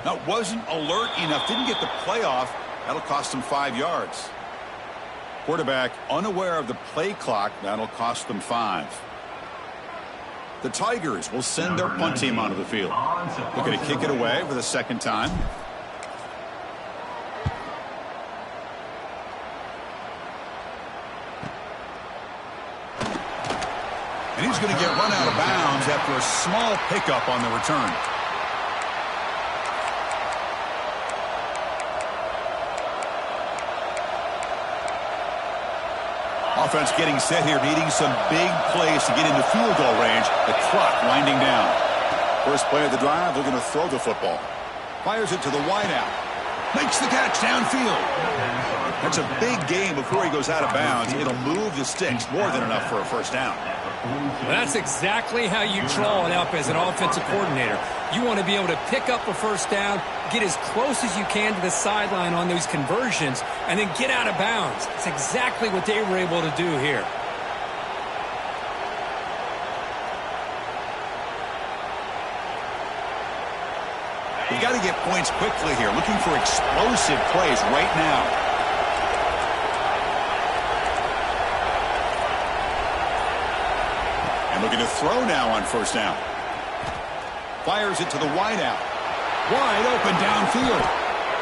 That wasn't alert enough. Didn't get the play off. That'll cost him 5 yards. Quarterback unaware of the play clock. That'll cost them 5. The Tigers will send their punt team onto the field. Looking to kick it away for the 2nd time. And he's going to get run out of bounds after a small pickup on the return. Offense getting set here, needing some big plays to get into field goal range. The clock winding down. First play of the drive, they're going to throw the football. Fires it to the wideout. Makes the catch downfield. That's a big gain before he goes out of bounds. It'll move the sticks, more than enough for a 1st down. That's exactly how you draw it up as an offensive coordinator. You want to be able to pick up a 1st down, get as close as you can to the sideline on those conversions, and then get out of bounds. That's exactly what they were able to do here. You've got to get points quickly here. Looking for explosive plays right now. And looking to throw now on 1st down. Fires it to the wideout. Wide open downfield.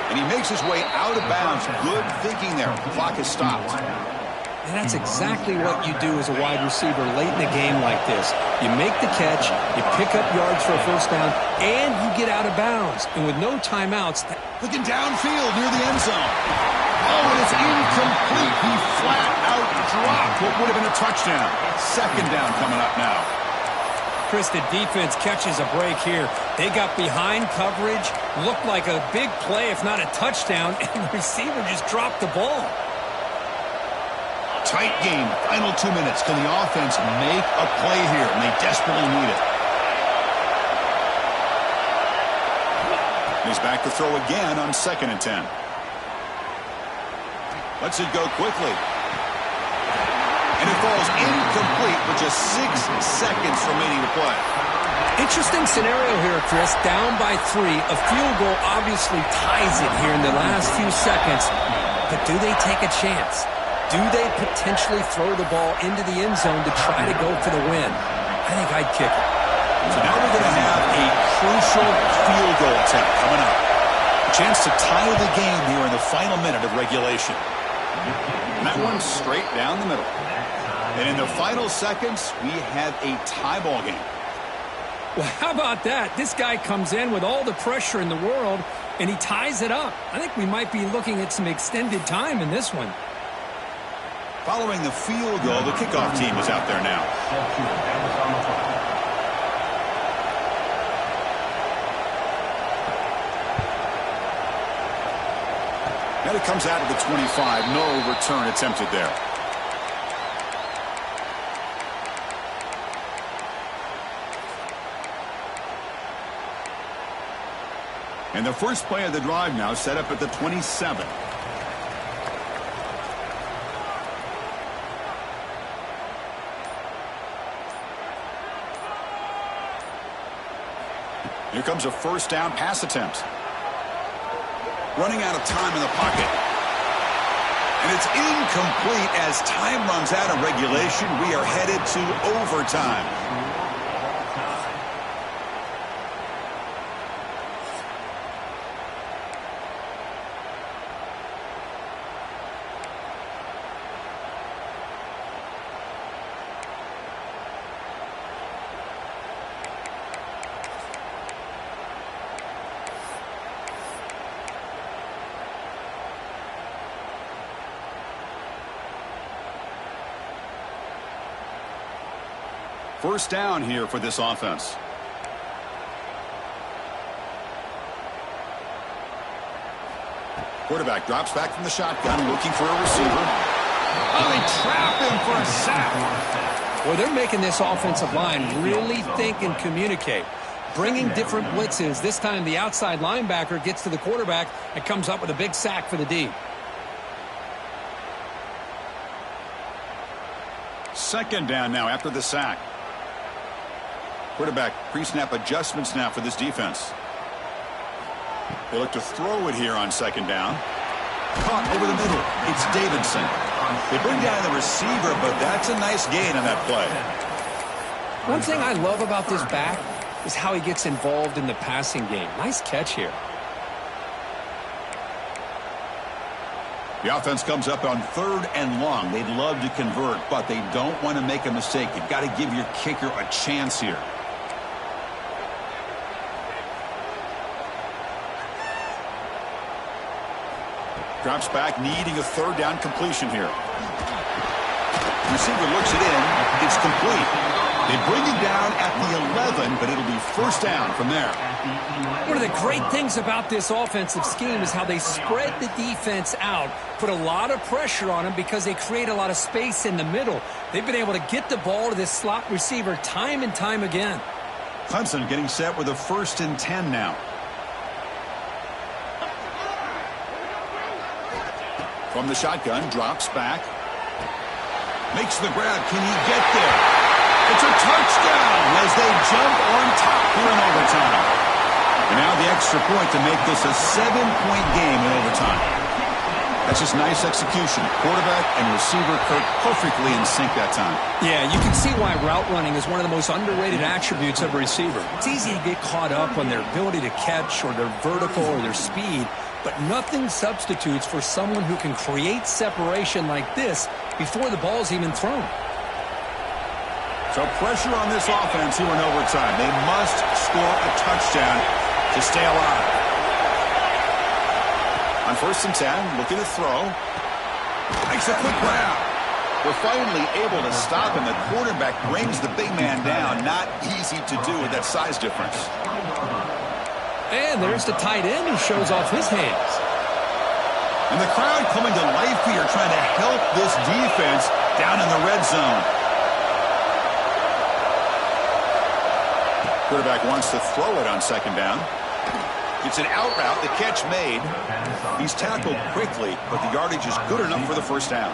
And he makes his way out of bounds. Good thinking there. The clock is stopped. And that's exactly what you do as a wide receiver late in a game like this. You make the catch, you pick up yards for a 1st down, and you get out of bounds. And with no timeouts. Looking downfield near the end zone. Oh, and it's incomplete. He flat out dropped what would have been a touchdown. 2nd down coming up now. Chris, the defense catches a break here. They got behind coverage, looked like a big play, if not a touchdown, and the receiver just dropped the ball. Tight game. Final 2 minutes. Can the offense make a play here? And they desperately need it. He's back to throw again on 2nd and 10. Lets it go quickly. And it falls incomplete with just 6 seconds remaining to play. Interesting scenario here, Chris. Down by 3. A field goal obviously ties it here in the last few seconds. But do they take a chance? Do they potentially throw the ball into the end zone to try to go for the win? I think I'd kick it. So now we're going to have a crucial field goal attempt coming up. A chance to tie the game here in the final minute of regulation. And that one's straight down the middle. And in the final seconds, we have a tie ball game. Well, how about that? This guy comes in with all the pressure in the world, and he ties it up. I think we might be looking at some extended time in this one. Following the field goal, the kickoff team is out there now. And it comes out of the 25. No return attempted there. And the first play of the drive now set up at the 27. Here comes a 1st down pass attempt. Running out of time in the pocket. And it's incomplete as time runs out of regulation. We are headed to overtime. First down here for this offense. Quarterback drops back from the shotgun, looking for a receiver. Oh, they trap him for a sack. Well, they're making this offensive line really think and communicate. Bringing different blitzes. This time the outside linebacker gets to the quarterback and comes up with a big sack for the D. Second down now after the sack. Quarterback pre-snap adjustments now for this defense. They look to throw it here on second down. Caught over the middle. It's Davidson. They bring down the receiver, but that's a nice gain on that play. One thing I love about this back is how he gets involved in the passing game. Nice catch here. The offense comes up on 3rd and long. They'd love to convert, but they don't want to make a mistake. You've got to give your kicker a chance here. Drops back, needing a 3rd down completion here. Receiver looks it in. It's complete. They bring it down at the 11, but it'll be first down from there. One of the great things about this offensive scheme is how they spread the defense out, put a lot of pressure on them because they create a lot of space in the middle. They've been able to get the ball to this slot receiver time and time again. Clemson getting set with a 1st and 10 now. From the shotgun, drops back. Makes the grab. Can he get there? It's a touchdown as they jump on top here in overtime. And now the extra point to make this a 7-point game in overtime. That's just nice execution. Quarterback and receiver Kirk perfectly in sync that time. Yeah, you can see why route running is one of the most underrated attributes of a receiver. It's easy to get caught up on their ability to catch or their vertical or their speed, but nothing substitutes for someone who can create separation like this before the ball's even thrown. So pressure on this offense here in overtime. They must score a touchdown to stay alive. On 1st and 10, looking to throw. Makes a quick grab. We're finally able to stop him. The quarterback brings the big man down. Not easy to do with that size difference. And there's the tight end who shows off his hands. And the crowd coming to life here, trying to help this defense down in the red zone. Quarterback wants to throw it on second down. It's an out route, the catch made. He's tackled quickly, but the yardage is good enough for the first down.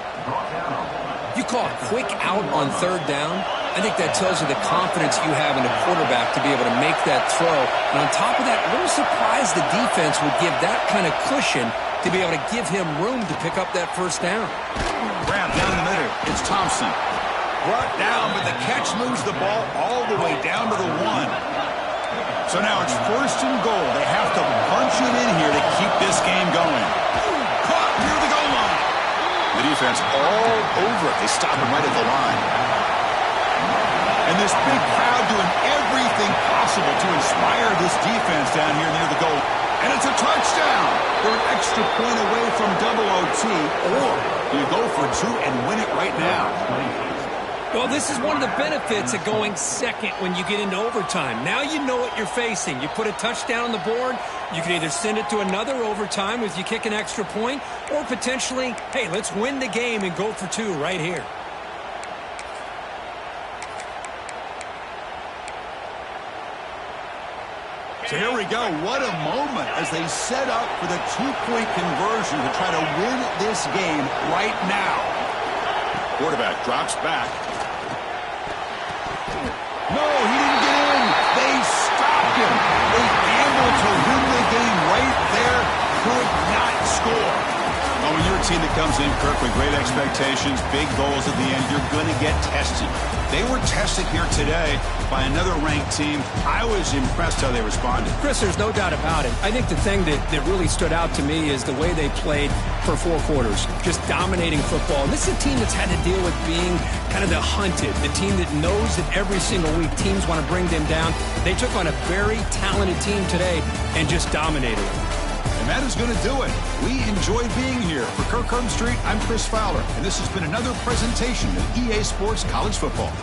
You call a quick out on 3rd down, I think that tells you the confidence you have in a quarterback to be able to make that throw. And on top of that, a little surprised the defense would give that kind of cushion to be able to give him room to pick up that first down. Grab down the middle. It's Thompson. Brought down, but the catch moves the ball all the way down to the 1. So now it's 1st and goal. They have to punch it in here to keep this game going. Caught near the goal line. The defense all over it. They stop him right at the line. And this big crowd doing everything possible to inspire this defense down here near the goal. And it's a touchdown. They're an extra point away from double OT. Or you go for 2 and win it right now. Well, this is one of the benefits of going second when you get into overtime. Now you know what you're facing. You put a touchdown on the board, you can either send it to another overtime if you kick an extra point, or potentially, hey, let's win the game and go for 2 right here. So here we go. What a moment as they set up for the 2-point conversion to try to win this game right now. Quarterback drops back. No, he didn't get in. They stopped him. They gambled to win the game right there. Could not score. Well, when you're a team that comes in, Kirk, with great expectations, big goals at the end, you're going to get tested. They were tested here today by another ranked team. I was impressed how they responded. Chris, there's no doubt about it. I think the thing that really stood out to me is the way they played for 4 quarters, just dominating football. And this is a team that's had to deal with being kind of the hunted, the team that knows that every single week teams want to bring them down. They took on a very talented team today and just dominated them. And that is going to do it. We enjoyed being here. For Kirk Street, I'm Chris Fowler, and this has been another presentation of EA Sports College Football.